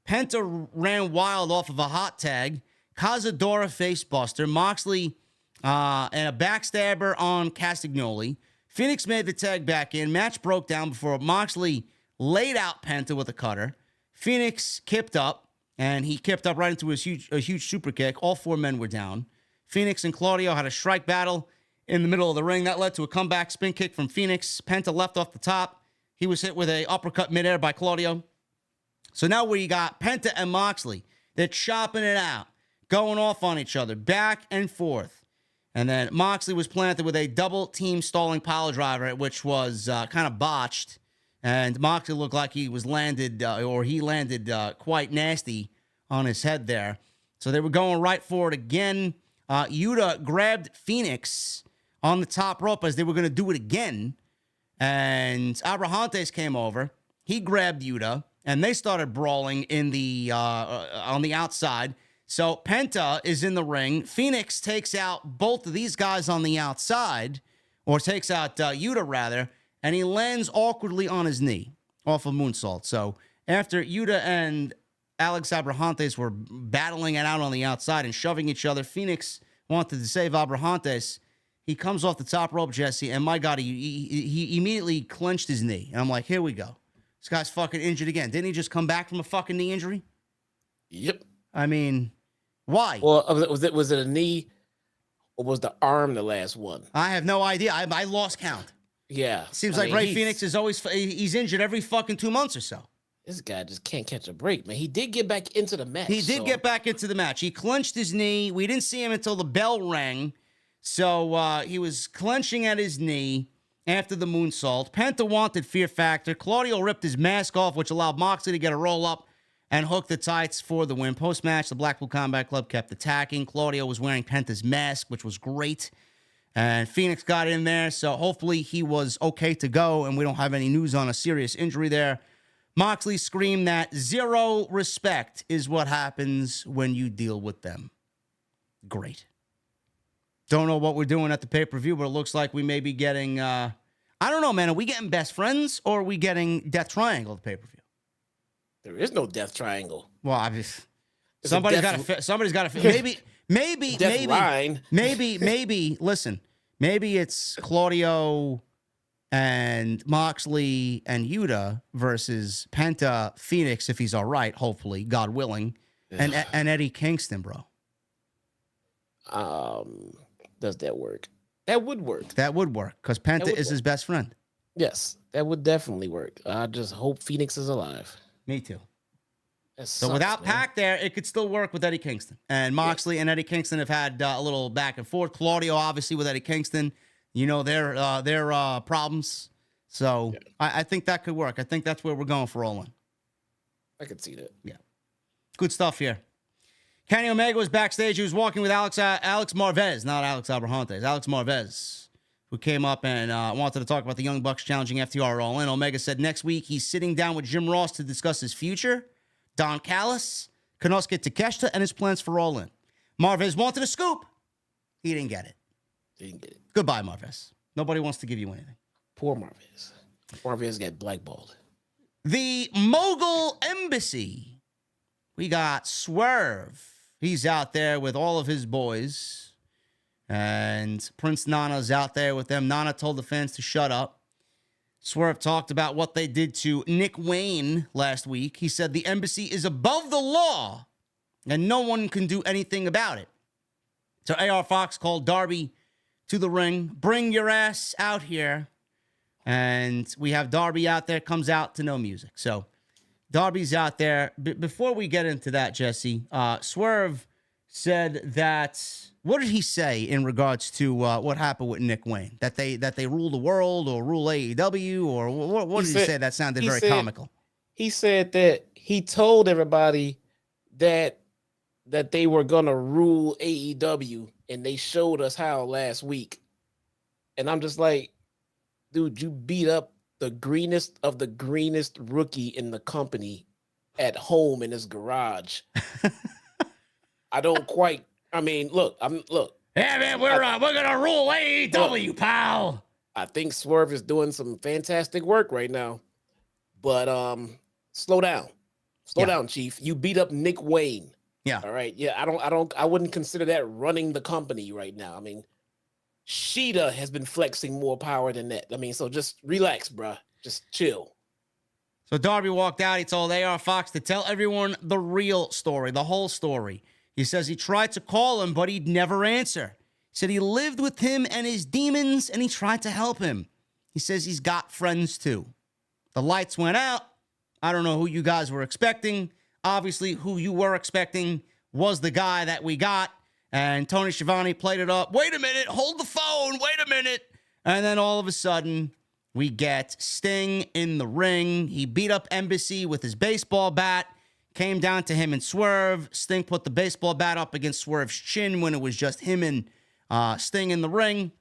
Penta ran wild off of a hot tag. Cazadora facebuster. Moxley and a backstabber on Castagnoli. Phoenix made the tag back in. Match broke down before Moxley laid out Penta with a cutter. Phoenix kipped up, and he kipped up right into a huge super kick. All four men were down. Phoenix and Claudio had a strike battle in the middle of the ring. That led to a comeback spin kick from Phoenix. Penta left off the top. He was hit with an uppercut midair by Claudio. So now we got Penta and Moxley. They're chopping it out, going off on each other, back and forth. And then Moxley was planted with a double team stalling pile driver, which was kind of botched. And Moxley looked like he landed quite nasty on his head there. So they were going right for it again. Yuta grabbed Phoenix on the top rope as they were going to do it again. And Abrahantes came over. He grabbed Yuta, and they started brawling in the on the outside. So Penta is in the ring. Phoenix takes out both of these guys on the outside, or takes out Yuta rather, and he lands awkwardly on his knee off of moonsault. So after Yuta and Alex Abrahantes were battling it out on the outside and shoving each other, Phoenix wanted to save Abrahantes. He comes off the top rope, Jesse, and my God, he immediately clenched his knee. And I'm like, here we go. This guy's fucking injured again. Didn't he just come back from a fucking knee injury? Yep. I mean, why? Well, was it a knee, or was the arm the last one? I have no idea. I lost count. Yeah. Seems like Ray Phoenix is he's injured every fucking 2 months or so. This guy just can't catch a break, man. He did get back into the match. He did get back into the match. He clenched his knee. We didn't see him until the bell rang. So he was clenching at his knee after the moonsault. Penta wanted Fear Factor. Claudio ripped his mask off, which allowed Moxley to get a roll-up and hook the tights for the win. Post-match, the Blackpool Combat Club kept attacking. Claudio was wearing Penta's mask, which was great. And Phoenix got in there, so hopefully he was okay to go, and we don't have any news on a serious injury there. Moxley screamed that zero respect is what happens when you deal with them. Great. Don't know what we're doing at the pay-per-view, but it looks like we may be getting, I don't know, man. Are we getting Best Friends, or are we getting Death Triangle at the pay-per-view? There is no Death Triangle. Well, somebody's got to. Maybe. Listen, maybe it's Claudio and Moxley and Yuta versus Penta, Phoenix, if he's all right, hopefully, God willing, and Eddie Kingston, bro. Does that work? That would work. That would work because Penta is his best friend. Yes, that would definitely work. I just hope Phoenix is alive. Me too. So without Pac there, it could still work with Eddie Kingston. And Moxley and Eddie Kingston have had a little back and forth. Claudio, obviously, with Eddie Kingston, you know, their problems. So I think that could work. I think that's where we're going for Olin. I could see that. Yeah. Good stuff here. Kenny Omega was backstage. He was walking with Alex Marvez, not Alex Abrahantes. Alex Marvez, who came up and wanted to talk about the Young Bucks challenging FTR All In. Omega said next week he's sitting down with Jim Ross to discuss his future, Don Callis, Konosuke Takeshita, and his plans for All In. Marvez wanted a scoop. He didn't get it. Goodbye, Marvez. Nobody wants to give you anything. Poor Marvez. Marvez got blackballed. The Mogul Embassy. We got Swerve. He's out there with all of his boys. And Prince Nana's out there with them. Nana told the fans to shut up. Swerve talked about what they did to Nick Wayne last week. He said the embassy is above the law and no one can do anything about it. So AR Fox called Darby to the ring. Bring your ass out here. And we have Darby out there, comes out to no music. So Darby's out there. Before we get into that, Jesse, Swerve said that, what did he say in regards to what happened with Nick Wayne? That they rule the world or rule AEW? Or what did he say? That sounded very comical. He said that he told everybody that they were going to rule AEW, and they showed us how last week. And I'm just like, dude, you beat up the greenest of the greenest rookie in the company at home in his garage. I don't quite. I mean, look. Yeah, man, we're gonna rule AEW, pal. I think Swerve is doing some fantastic work right now, but slow down, down, Chief. You beat up Nick Wayne. Yeah. All right. Yeah. I wouldn't consider that running the company right now. I mean, Shida has been flexing more power than that. I mean, so just relax, bruh. Just chill. So Darby walked out. He told AR Fox to tell everyone the real story, the whole story. He says he tried to call him, but he'd never answer. He said he lived with him and his demons, and he tried to help him. He says he's got friends too. The lights went out. I don't know who you guys were expecting. Obviously, who you were expecting was the guy that we got. And Tony Schiavone played it up. Wait a minute. Hold the phone. Wait a minute. And then all of a sudden, we get Sting in the ring. He beat up Embassy with his baseball bat. Came down to him and Swerve. Sting put the baseball bat up against Swerve's chin when it was just him and Sting in the ring.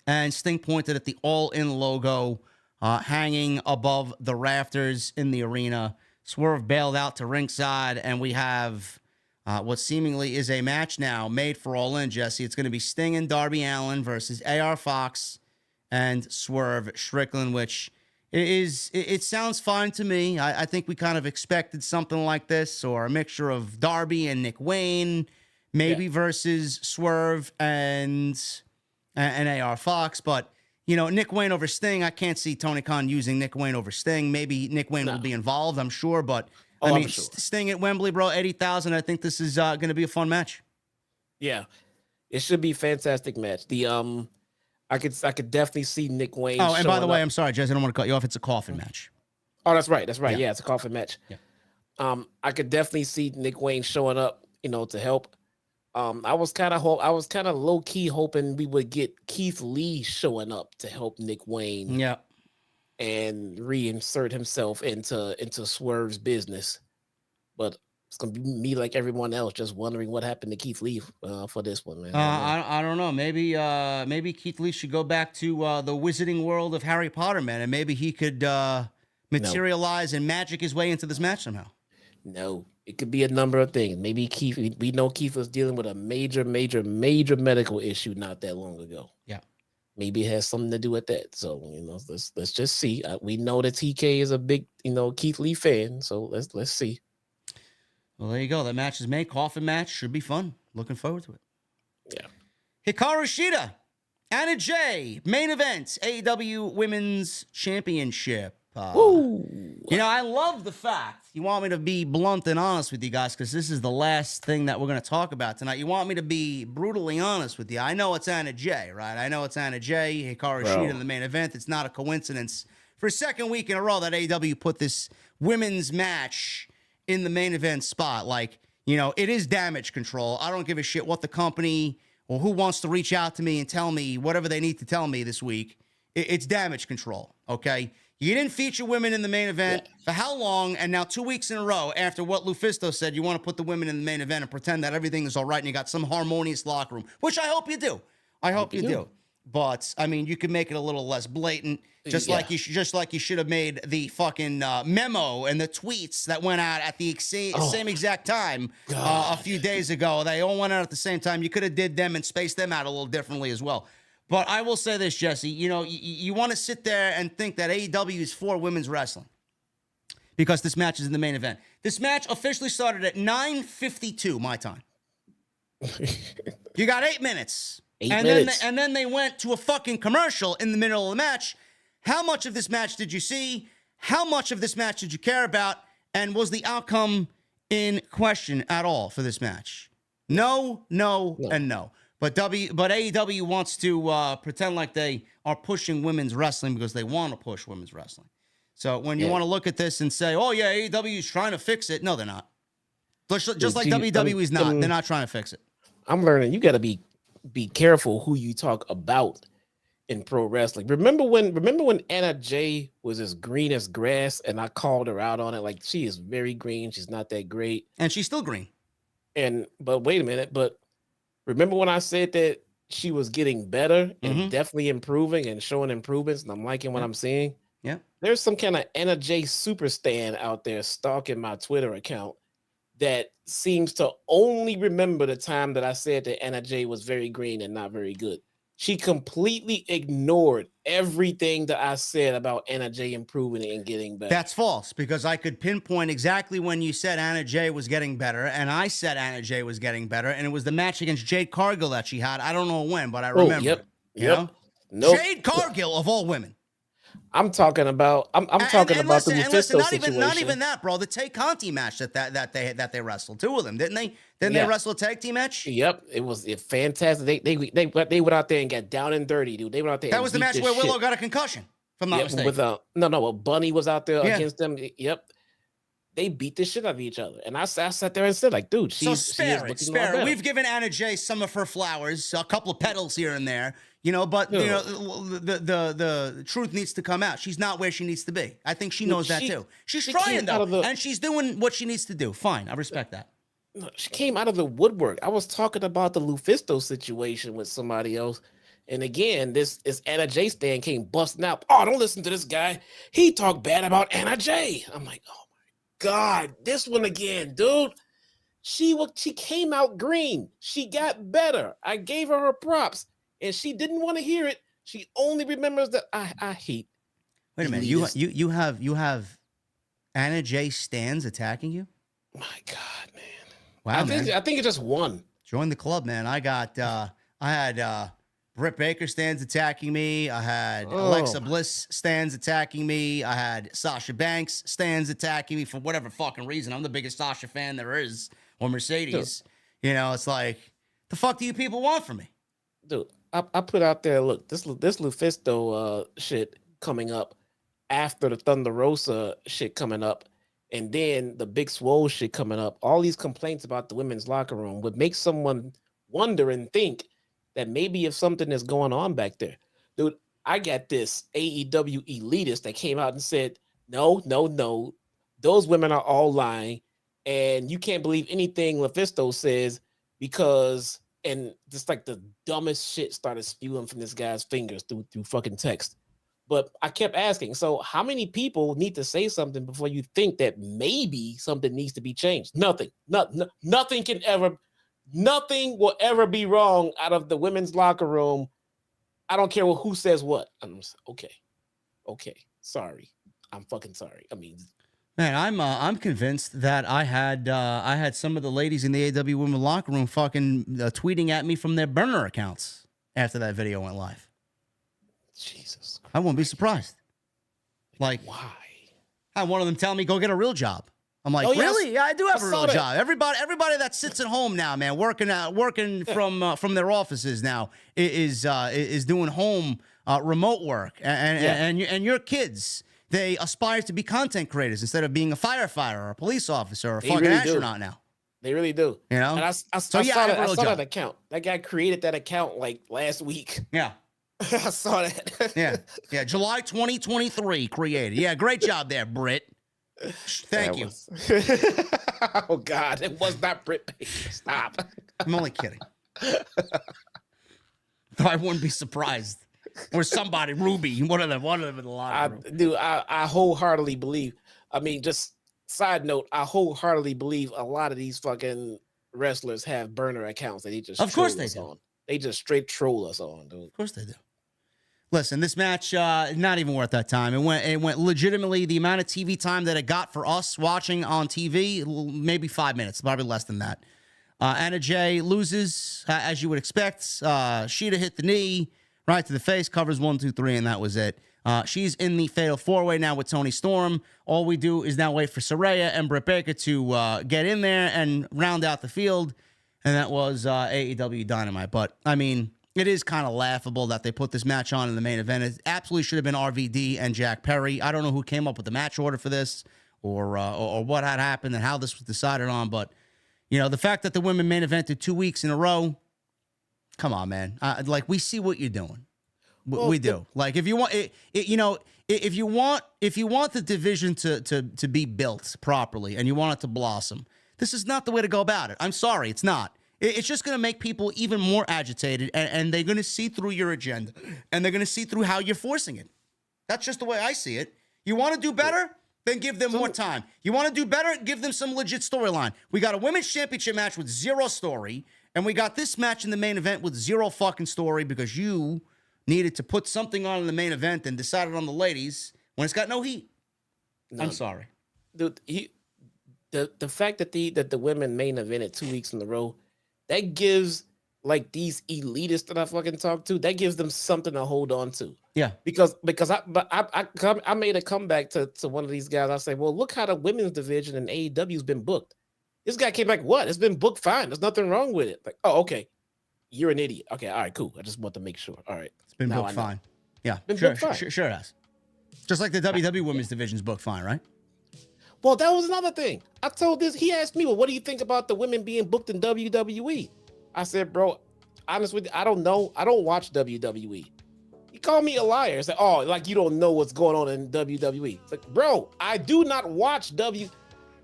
And Sting pointed at the All In logo hanging above the rafters in the arena. Swerve bailed out to ringside, and we have what seemingly is a match now made for All In, Jesse. It's going to be Sting and Darby Allin versus AR Fox and Swerve Strickland, which it sounds fine to me. I think we kind of expected something like this, or a mixture of Darby and Nick Wayne, maybe versus Swerve and AR Fox. But, you know, Nick Wayne over Sting, I can't see Tony Khan using Nick Wayne over Sting. Maybe Nick Wayne will be involved, I'm sure, but I mean, sure. Sting at Wembley, bro, 80,000. I think this is going to be a fun match. Yeah, it should be a fantastic match. I could definitely see Nick Wayne. Oh, and by the way, I'm sorry, Jez, I don't want to cut you off. It's a coffin match. Oh, that's right. That's right. Yeah, it's a coffin match. Yeah. I could definitely see Nick Wayne showing up, you know, to help. I was kind of low key hoping we would get Keith Lee showing up to help Nick Wayne. Yeah. And reinsert himself into Swerve's business. But it's gonna be me like everyone else, just wondering what happened to Keith Lee for this one, man. I don't know. Maybe Keith Lee should go back to the wizarding world of Harry Potter, man, and maybe he could materialize and magic his way into this match somehow. No, it could be a number of things. Maybe Keith. We know Keith was dealing with a major medical issue not that long ago. Yeah. Maybe it has something to do with that. So, you know, let's just see. We know that TK is a big, you know, Keith Lee fan. So let's see. Well, there you go. That match is made. Coffin match should be fun. Looking forward to it. Yeah. Hikaru Shida, Anna Jay, main event, AEW Women's Championship. You know, I love the fact you want me to be blunt and honest with you guys, because this is the last thing that we're going to talk about tonight. You want me to be brutally honest with you. I know it's Anna Jay, right? I know it's Anna Jay, Hikaru Shida in the main event. It's not a coincidence. For a second week in a row that AEW put this women's match in the main event spot. Like, you know, it is Damage Control. I don't give a shit what the company or who wants to reach out to me and tell me whatever they need to tell me this week. It's Damage Control, okay? You didn't feature women in the main event for how long? And now 2 weeks in a row after what Lufisto said, you want to put the women in the main event and pretend that everything is all right and you got some harmonious locker room, which I hope you do. I hope you do. But I mean, you could make it a little less blatant, just like you should have made the fucking memo and the tweets that went out at the same exact time a few days ago. They all went out at the same time. You could have did them and spaced them out a little differently as well. But I will say this, Jesse. You know, you want to sit there and think that AEW is for women's wrestling because this match is in the main event. This match officially started at 9:52 my time. You got 8 minutes. And then they went to a fucking commercial in the middle of the match. How much of this match did you see? How much of this match did you care about? And was the outcome in question at all for this match? No, and no. But AEW wants to pretend like they are pushing women's wrestling because they want to push women's wrestling. So when you want to look at this and say, oh, yeah, AEW is trying to fix it. No, they're not. Just like WWE is not. They're not trying to fix it. I'm learning. You got to be careful who you talk about in pro wrestling. Remember when Anna Jay was as green as grass and I called her out on it? Like, she is very green. She's not that great. And she's still green. But wait a minute. But remember when I said that she was getting better and definitely improving and showing improvements, and I'm liking what I'm seeing? Yeah. There's some kind of Anna Jay super stan out there stalking my Twitter account that seems to only remember the time that I said that Anna Jay was very green and not very good. She completely ignored everything that I said about Anna Jay improving and getting better. That's false, because I could pinpoint exactly when you said Anna Jay was getting better, and I said Anna Jay was getting better, and it was the match against Jade Cargill that she had. I don't know when, but I remember. You know? Nope. Jade Cargill, of all women. I'm talking about the Lufisto situation. Not even that, bro. The Tay Conti match that they wrestled, two of them, didn't they? Didn't they wrestle a tag team match? Yep, it was fantastic. They went out there and got down and dirty, dude. They went out there. That was the match where Willow got a concussion. If I'm not mistaken. No, Bunny was out there against them. Yep, they beat the shit out of each other, and I sat there and said, like, dude, she is looking better. We've given Anna Jay some of her flowers, a couple of petals here and there. You know, but you know, the truth needs to come out. She's not where she needs to be. I think she knows that too. She's trying though, and she's doing what she needs to do. Fine, I respect that. No, she came out of the woodwork. I was talking about the Lufisto situation with somebody else, and again, this Anna Jay stan came busting out. Oh, don't listen to this guy. He talked bad about Anna Jay. I'm like, oh my God, this one again, dude. She came out green. She got better. I gave her props. And she didn't want to hear it. She only remembers that I hate. Wait a minute. You have Anna Jay stans attacking you? My God, man. Wow, I think it's just one. Join the club, man. I had Britt Baker stans attacking me. I had Alexa Bliss stans attacking me. I had Sasha Banks stans attacking me for whatever fucking reason. I'm the biggest Sasha fan there is, or Mercedes. Dude. You know, it's like, the fuck do you people want from me? Dude, I put out there, look, this Lufisto shit coming up after the Thunder Rosa shit coming up, and then the Big Swole shit coming up. All these complaints about the women's locker room would make someone wonder and think that maybe if something is going on back there. Dude, I got this AEW elitist that came out and said, no, those women are all lying, and you can't believe anything Lufisto says because... And just like the dumbest shit started spewing from this guy's fingers through fucking text. But I kept asking, so how many people need to say something before you think that maybe something needs to be changed? Nothing will ever be wrong out of the women's locker room. I don't care who says what. I'm just, okay, sorry. I'm fucking sorry. I mean, man, I'm convinced that I had some of the ladies in the AEW women locker room fucking tweeting at me from their burner accounts after that video went live. Jesus Christ. I won't be surprised. Like, why? I had one of them tell me go get a real job. I'm like, really? Yeah, I do have a real job. Everybody that sits at home now, man, working from their offices now is doing home remote work, and your kids. They aspire to be content creators instead of being a firefighter or a police officer or a fucking astronaut now. They really do. You know? And I saw that account. That guy created that account like last week. Yeah. I saw that. Yeah. July 2023 created. Yeah, great job there, Britt. Thank you. Oh, God. It was not Britt Baker. Stop. I'm only kidding. Though I wouldn't be surprised. Or somebody, Ruby, one of them in the locker room. Dude, I wholeheartedly believe. I mean, just side note, I wholeheartedly believe a lot of these fucking wrestlers have burner accounts that they just of course troll they us do. on. They just straight troll us on, dude. Of course they do. Listen, this match, not even worth that time. It went legitimately the amount of TV time that it got for us watching on TV, maybe 5 minutes, probably less than that. Anna Jay loses, as you would expect. Shida hit the knee right to the face, covers 1, 2, 3, and that was it. She's in the Fatal 4-Way now with Toni Storm. All we do is now wait for Saraya and Britt Baker to get in there and round out the field, and that was AEW Dynamite. But, I mean, it is kind of laughable that they put this match on in the main event. It absolutely should have been RVD and Jack Perry. I don't know who came up with the match order for this or what had happened and how this was decided on, but, you know, the fact that the women main evented 2 weeks in a row, come on, man. Like, we see what you're doing. We do. Like, if you want it, you know, if you want the division to be built properly and you want it to blossom, this is not the way to go about it. I'm sorry, it's not. It's just going to make people even more agitated, and they're going to see through your agenda, and they're going to see through how you're forcing it. That's just the way I see it. You want to do better? Then give them more time. You want to do better? Give them some legit storyline. We got a women's championship match with zero story, and we got this match in the main event with zero fucking story because you needed to put something on in the main event and decided on the ladies when it's got no heat. I'm sorry. Dude, the fact that the women main evented 2 weeks in a row, that gives like these elitists that I fucking talk to, that gives them something to hold on to. Yeah. Because I made a comeback to one of these guys. I say, well, look how the women's division in AEW's been booked. This guy came back, what? It's been booked fine. There's nothing wrong with it. Like, oh, okay. You're an idiot. Okay, all right, cool. I just want to make sure. All right. It's been booked fine. Yeah, sure it has. Just like the WWE women's division's booked fine, right? Well, that was another thing. I told this. He asked me, well, what do you think about the women being booked in WWE? I said, bro, honest with you, I don't know. I don't watch WWE. He called me a liar. He said, oh, like you don't know what's going on in WWE. It's like, bro, I do not watch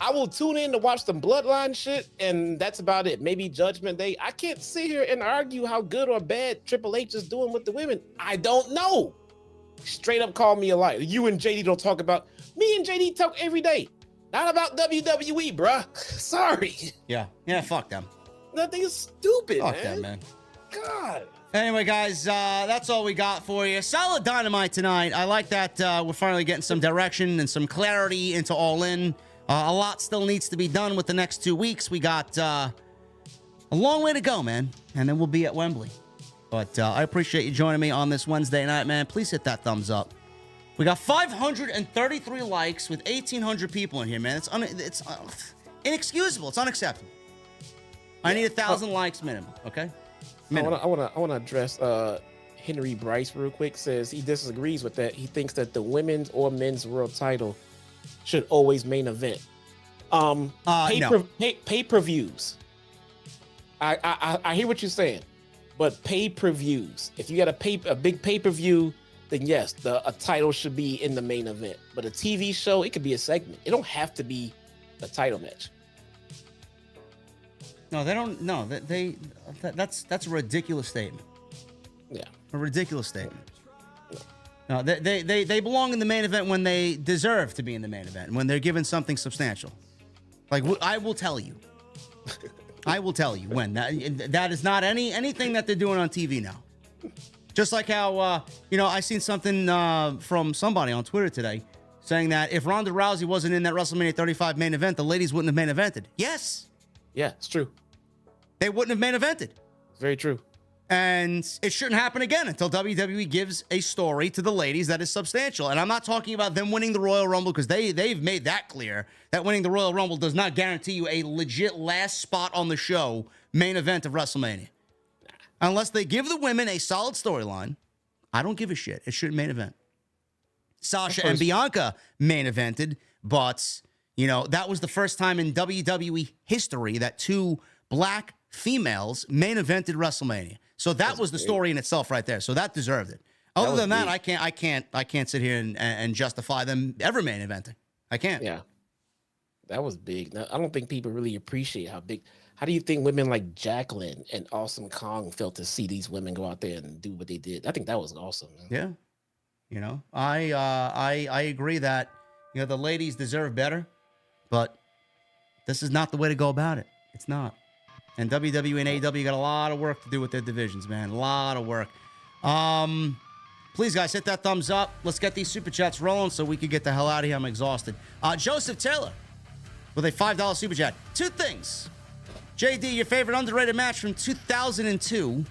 I will tune in to watch some Bloodline shit, and that's about it. Maybe Judgment Day. I can't sit here and argue how good or bad Triple H is doing with the women. I don't know. Straight up call me a liar. You and JD don't talk about. Me and JD talk every day. Not about WWE, bruh. Sorry. Yeah, fuck them. That thing is stupid, fuck man. them, man. God. Anyway, guys, that's all we got for you. Solid Dynamite tonight. I like that we're finally getting some direction and some clarity into All In. A lot still needs to be done with the next 2 weeks. We got a long way to go, man. And then we'll be at Wembley. But I appreciate you joining me on this Wednesday night, man. Please hit that thumbs up. We got 533 likes with 1,800 people in here, man. It's inexcusable. It's unacceptable. I need 1,000 likes minimum, okay? Minimum. I want to address Henry Bryce real quick. Says he disagrees with that. He thinks that the women's or men's world title should always main event. Pay-per-views. I hear what you're saying, but pay-per-views. If you got a big pay-per-view, then yes, a title should be in the main event. But a TV show, it could be a segment. It don't have to be a title match. No, they don't. No, that's a ridiculous statement. Yeah, a ridiculous statement. No, they belong in the main event when they deserve to be in the main event, when they're given something substantial. Like I will tell you, when that is not anything that they're doing on TV now. Just like how I seen something from somebody on Twitter today saying that if Ronda Rousey wasn't in that WrestleMania 35 main event, the ladies wouldn't have main evented. Yes. Yeah, it's true. They wouldn't have main evented. Very true. And it shouldn't happen again until WWE gives a story to the ladies that is substantial. And I'm not talking about them winning the Royal Rumble because they've made that clear that winning the Royal Rumble does not guarantee you a legit last spot on the show main event of WrestleMania. Unless they give the women a solid storyline, I don't give a shit. It shouldn't main event. Sasha and Bianca main evented, but that was the first time in WWE history that two black females main evented WrestleMania. So that was the story in itself right there. So that deserved it. Other than that, I can't sit here and justify them ever main eventing. I can't. Yeah. That was big. Now, I don't think people really appreciate how big. How do you think women like Jacqueline and Awesome Kong felt to see these women go out there and do what they did? I think that was awesome, man. Yeah. You know, I agree that, you know, the ladies deserve better, but this is not the way to go about it. It's not. And WWE and AEW got a lot of work to do with their divisions, man. A lot of work. Please, guys, hit that thumbs up. Let's get these super chats rolling so we can get the hell out of here. I'm exhausted. Joseph Taylor with a $5 super chat. Two things. JD, your favorite underrated match from 2002.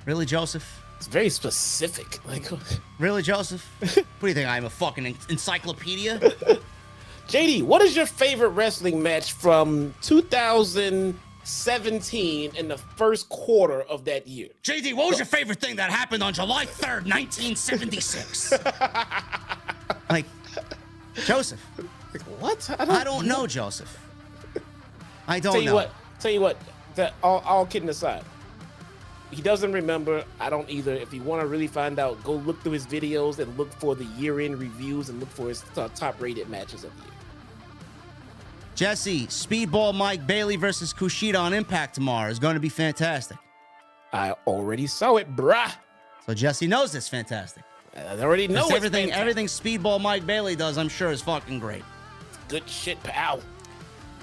Really, Joseph? It's very specific. Like, really, Joseph? What do you think? I'm a fucking encyclopedia? JD, what is your favorite wrestling match from 2017 in the first quarter of that year? JD, what was your favorite thing that happened on July 3rd, 1976? Like, Joseph. Like, what? I don't know, Joseph. I don't know. Tell you what. All kidding aside, he doesn't remember. I don't either. If you want to really find out, go look through his videos and look for the year-end reviews and look for his top-rated matches of the year. Jesse, Speedball Mike Bailey versus Kushida on Impact tomorrow is going to be fantastic. I already saw it, bruh. So Jesse knows it's fantastic. I already know everything Speedball Mike Bailey does, I'm sure, is fucking great. Good shit, pal.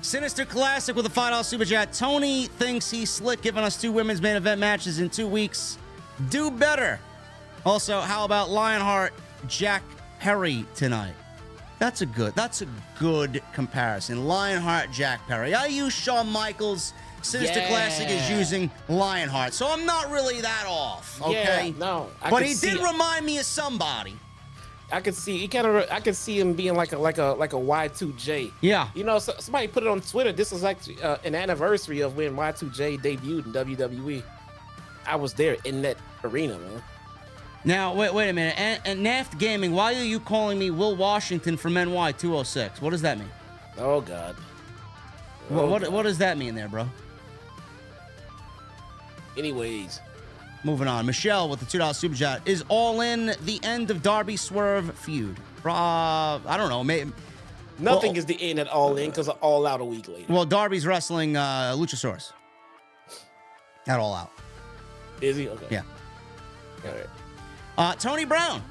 Sinister Classic with a $5 super chat. Tony thinks he's slick, giving us 2 women's main event matches in 2 weeks. Do better. Also, how about Lionheart Jack Perry tonight? That's a good comparison. Lionheart Jack Perry. I use Shawn Michaels. Sinister Classic is using Lionheart, so I'm not really that off. Okay, yeah, no, but he did remind me of somebody. I could see I could see him being like a Y2J. Yeah. You know, somebody put it on Twitter. This is actually an anniversary of when Y2J debuted in WWE. I was there in that arena, man. Now, wait a minute. And Naft Gaming, why are you calling me Will Washington from NY206? What does that mean? Oh, God. What does that mean there, bro? Anyways. Moving on. Michelle with the $2 super chat. Is All In the end of Darby Swerve feud? I don't know. Maybe. Nothing is the end at All In because of All Out a week later. Well, Darby's wrestling Luchasaurus. At All Out. Is he? Okay. Yeah. All right. Tony Brown.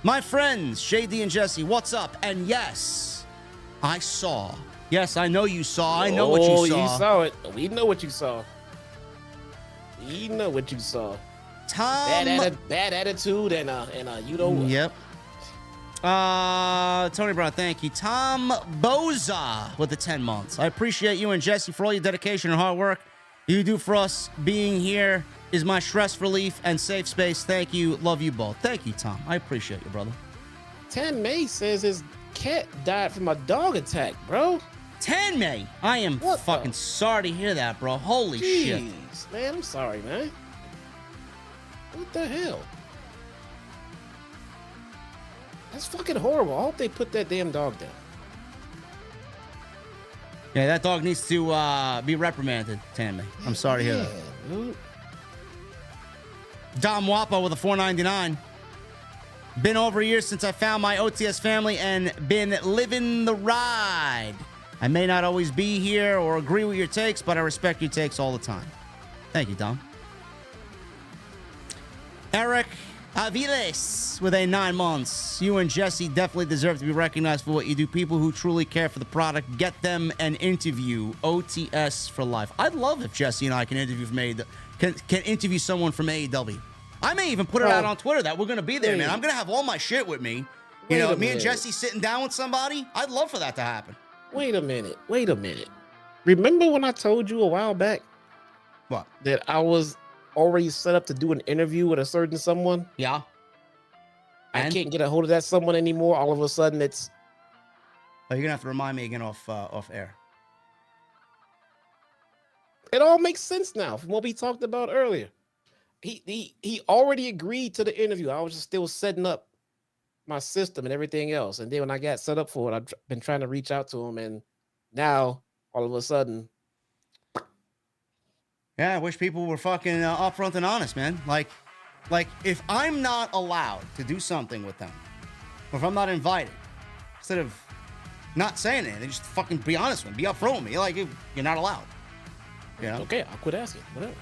My friends, JD and Jesse, what's up? And yes, I saw. Yes, I know you saw. I know what you saw. You saw it. We know what you saw. We know what you saw. Tom. Bad attitude and you know what. Yep. Tony Brown, thank you. Tom Boza with the 10 months. I appreciate you and Jesse for all your dedication and hard work you do for us. Being here is my stress relief and safe space. Thank you. Love you both. Thank you, Tom. I appreciate you, brother. 10 May says his cat died from a dog attack, bro. 10 May. I am fucking sorry to hear that, bro. Holy shit. Man, I'm sorry, man. What the hell? That's fucking horrible. I hope they put that damn dog down. Yeah, that dog needs to be reprimanded, Tammy. I'm sorry to hear that. Dude. Dom Wapo with a $4.99. Been over a year since I found my OTS family and been living the ride. I may not always be here or agree with your takes, but I respect your takes all the time. Thank you, Dom. Eric Aviles with a 9 months. You and Jesse definitely deserve to be recognized for what you do. People who truly care for the product, get them an interview. OTS for life. I'd love if Jesse and I can interview from AEW, can interview someone from AEW. I may even put it out on Twitter that we're going to be there, man. I'm going to have all my shit with me. You know, me and Jesse sitting down with somebody. I'd love for that to happen. Wait a minute. Remember when I told you a while back? What? That I was already set up to do an interview with a certain someone? Yeah. I can't get a hold of that someone anymore. All of a sudden it's... Oh, you're going to have to remind me again off air. It all makes sense now from what we talked about earlier. He already agreed to the interview. I was just still setting up my system and everything else. And then when I got set up for it, I've been trying to reach out to him. And now, all of a sudden, Yeah, I wish people were fucking upfront and honest, man. Like if I'm not allowed to do something with them, or if I'm not invited, instead of not saying anything, just fucking be honest with me, be upfront with me. Like, you're not allowed. You know? Okay, I'll quit asking. Whatever.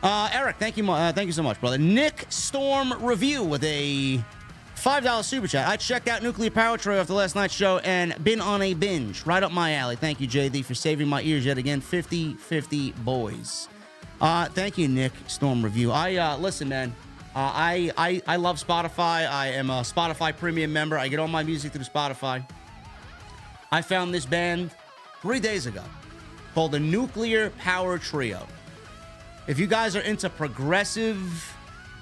Yeah. Eric, thank you so much, brother. Nick Storm Review with a $5 super chat. I checked out Nuclear Power Trio after last night's show and been on a binge. Right up my alley. Thank you, JD, for saving my ears yet again. 50-50 boys. Thank you, Nick Storm Review. Listen, man. I love Spotify. I am a Spotify premium member. I get all my music through Spotify. I found this band 3 days ago called the Nuclear Power Trio. If you guys are into progressive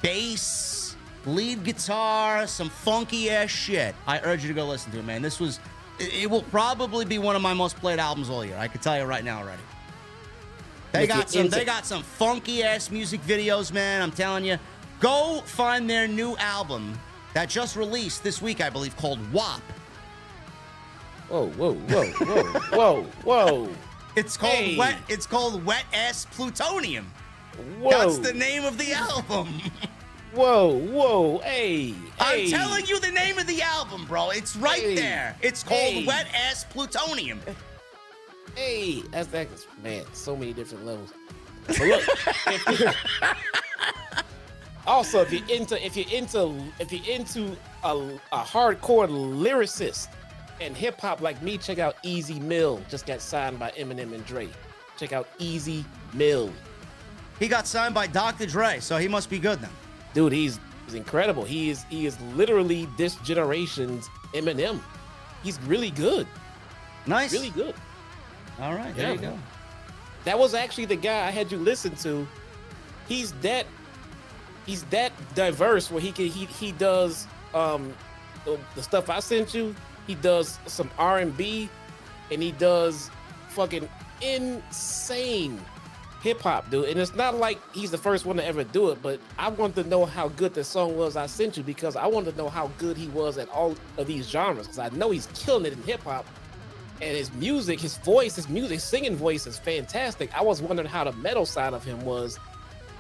bass, lead guitar, some funky ass shit, I urge you to go listen to it, man. It will probably be one of my most played albums all year. I can tell you right now already. They got some funky ass music videos, man. I'm telling you. Go find their new album that just released this week, I believe, called WAP. Whoa. It's called It's called Wet Ass Plutonium. Whoa. That's the name of the album. Whoa, hey. I'm telling you the name of the album, bro. It's right there. It's called Wet Ass Plutonium. Hey, that's man, so many different levels. But look, also, if you're into a hardcore lyricist and hip hop like me, check out Easy Mill. Just got signed by Eminem and Dre. Check out Easy Mill. He got signed by Dr. Dre, so he must be good then. Dude, he's incredible. He is literally this generation's Eminem. He's really good. Nice. Really good. All right, there you go. That was actually the guy I had you listen to. He's that diverse where he does the stuff I sent you. He does some R&B and he does fucking insane hip hop, dude. And it's not like he's the first one to ever do it, but I wanted to know how good the song was I sent you because I wanted to know how good he was at all of these genres because I know he's killing it in hip hop. And his music, his singing voice is fantastic. I was wondering how the metal side of him was.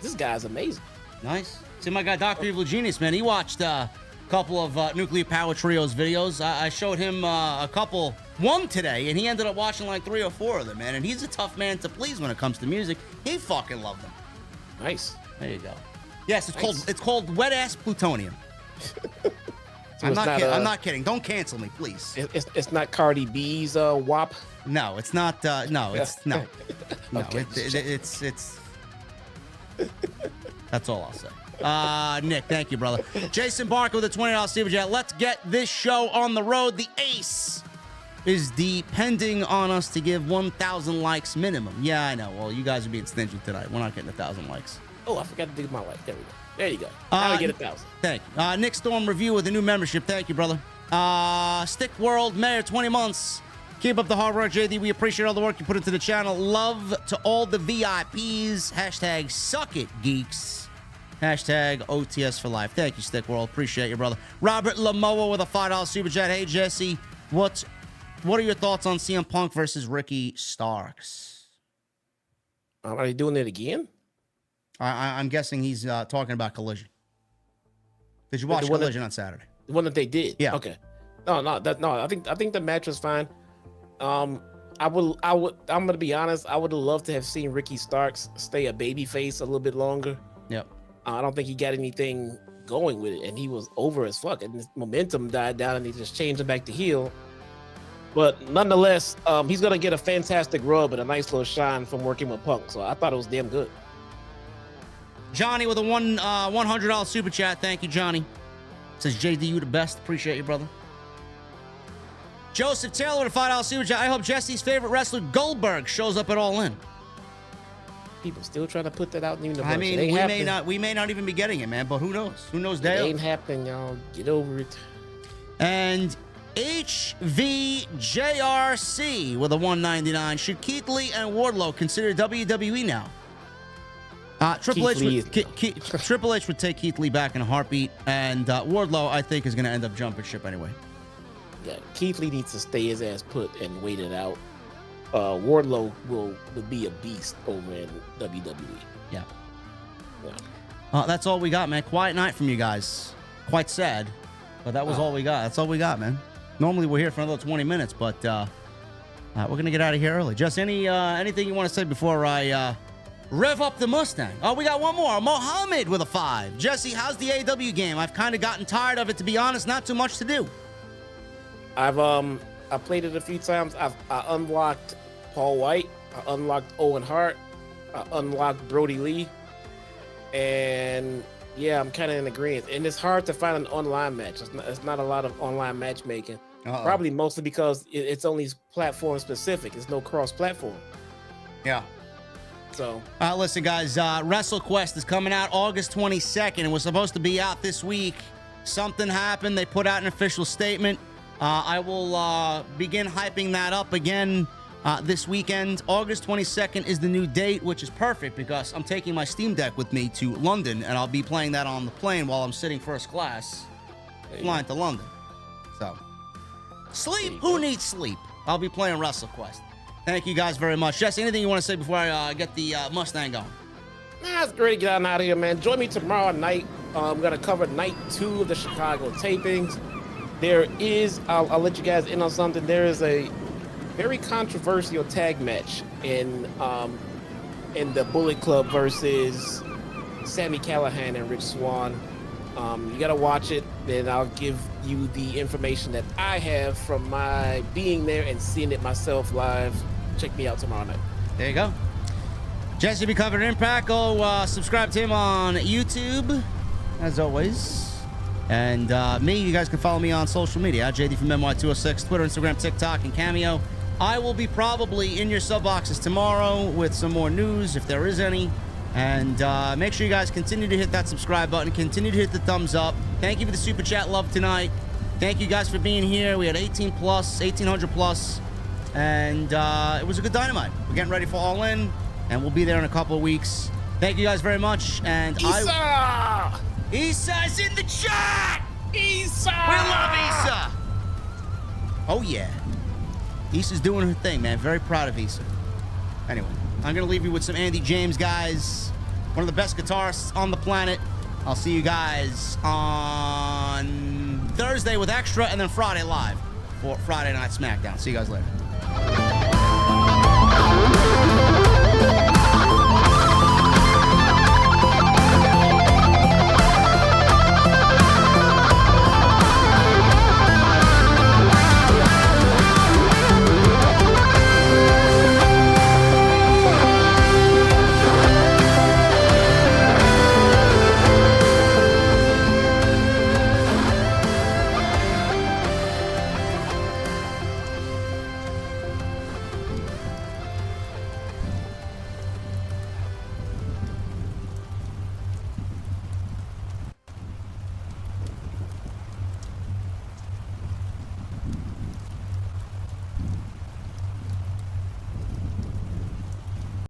This guy's amazing. Nice. See, my guy, Dr. Evil Genius, man, he watched a couple of Nuclear Power Trio's videos. I showed him one today, and he ended up watching like 3 or 4 of them, man. And he's a tough man to please when it comes to music. He fucking loved them. Nice. There you go. Yes, it's called Wet Ass Plutonium. So I'm not kidding. Don't cancel me, please. It's not Cardi B's WAP. No, it's not. No. Okay. It's. That's all I'll say. Nick, thank you, brother. Jason Barker with a $20 super chat. Let's get this show on the road. The Ace is depending on us to give 1,000 likes minimum. Yeah, I know. Well, you guys are being stingy tonight. We're not getting 1,000 likes. Oh, I forgot to do my like. There we go. There you go. Now I get 1,000. Thank you. Nick Storm Review with a new membership. Thank you, brother. Stick World Mayor, 20 months. Keep up the hard work, JD. We appreciate all the work you put into the channel. Love to all the VIPs. Hashtag suck it, geeks. Hashtag OTS for life. Thank you, Stick World. Appreciate you, brother. Robert Lamoa with a $5 super chat. Hey, Jesse. What are your thoughts on CM Punk versus Ricky Starks? Are they doing it again? I'm guessing he's talking about Collision. Did you watch Collision on Saturday? The one that they did. Yeah. Okay. No. I think the match was fine. I'm gonna be honest. I would have loved to have seen Ricky Starks stay a babyface a little bit longer. Yep. I don't think he got anything going with it, and he was over as fuck. And his momentum died down, and he just changed him back to heel. But nonetheless, he's gonna get a fantastic rub and a nice little shine from working with Punk. So I thought it was damn good. Johnny with a $100 super chat. Thank you, Johnny. Says JD, you the best. Appreciate you, brother. Joseph Taylor with a $5 super chat. I hope Jesse's favorite wrestler, Goldberg, shows up at All In. People still trying to put that out in the universe. I mean, we may not even be getting it, man. But who knows? Who knows? It ain't happening, y'all. Get over it. And HVJRC with a $1.99. Should Keith Lee and Wardlow consider WWE now? Triple H would take Keith Lee back in a heartbeat, and Wardlow, I think, is going to end up jumping ship anyway. Yeah, Keith Lee needs to stay his ass put and wait it out. Wardlow will be a beast over in WWE. Yeah. Yeah. That's all we got, man. Quiet night from you guys. Quite sad, but that was all we got. That's all we got, man. Normally we're here for another 20 minutes, but we're gonna get out of here early. Just anything you want to say before I rev up the Mustang? Oh, we got one more. Mohammed with a 5. Jesse, how's the AEW game? I've kind of gotten tired of it, to be honest. Not too much to do. I played it a few times. I unlocked Paul White. I unlocked Owen Hart. I unlocked Brody Lee. And yeah, I'm kind of in agreement. And it's hard to find an online match. It's not a lot of online matchmaking. Uh-oh. Probably mostly because it's only platform specific. It's no cross-platform. Yeah. So. Listen, guys. WrestleQuest is coming out August 22nd. It was supposed to be out this week. Something happened. They put out an official statement. I will begin hyping that up again this weekend. August 22nd is the new date, which is perfect because I'm taking my Steam Deck with me to London, and I'll be playing that on the plane while I'm sitting first class flying to London. So, sleep. Who needs sleep? I'll be playing WrestleQuest. Thank you guys very much. Jesse, anything you want to say before I get the Mustang going? Nah, it's great to get on out of here, man. Join me tomorrow night. I'm going to cover night 2 of the Chicago tapings. There is, I'll let you guys in on something. There is a very controversial tag match in the Bullet Club versus Sami Callihan and Rich Swann. You gotta watch it, then I'll give you the information that I have from my being there and seeing it myself live. Check me out tomorrow night. There you go. Jesse be covered Impact. Go subscribe to him on YouTube, as always. And me, you guys can follow me on social media at JDfromNY206, Twitter, Instagram, TikTok, and Cameo. I will be probably in your sub boxes tomorrow with some more news, if there is any. And make sure you guys continue to hit that subscribe button. Continue to hit the thumbs up. Thank you for the super chat love tonight. Thank you guys for being here. We had 1,800 plus. And it was a good Dynamite. We're getting ready for All In. And we'll be there in a couple of weeks. Thank you guys very much. And Issa's in the chat! Issa! We love Issa! Oh, yeah. Issa's doing her thing, man. Very proud of Issa. Anyway, I'm going to leave you with some Andy James, guys. One of the best guitarists on the planet. I'll see you guys on Thursday with Extra and then Friday live for Friday Night SmackDown. See you guys later.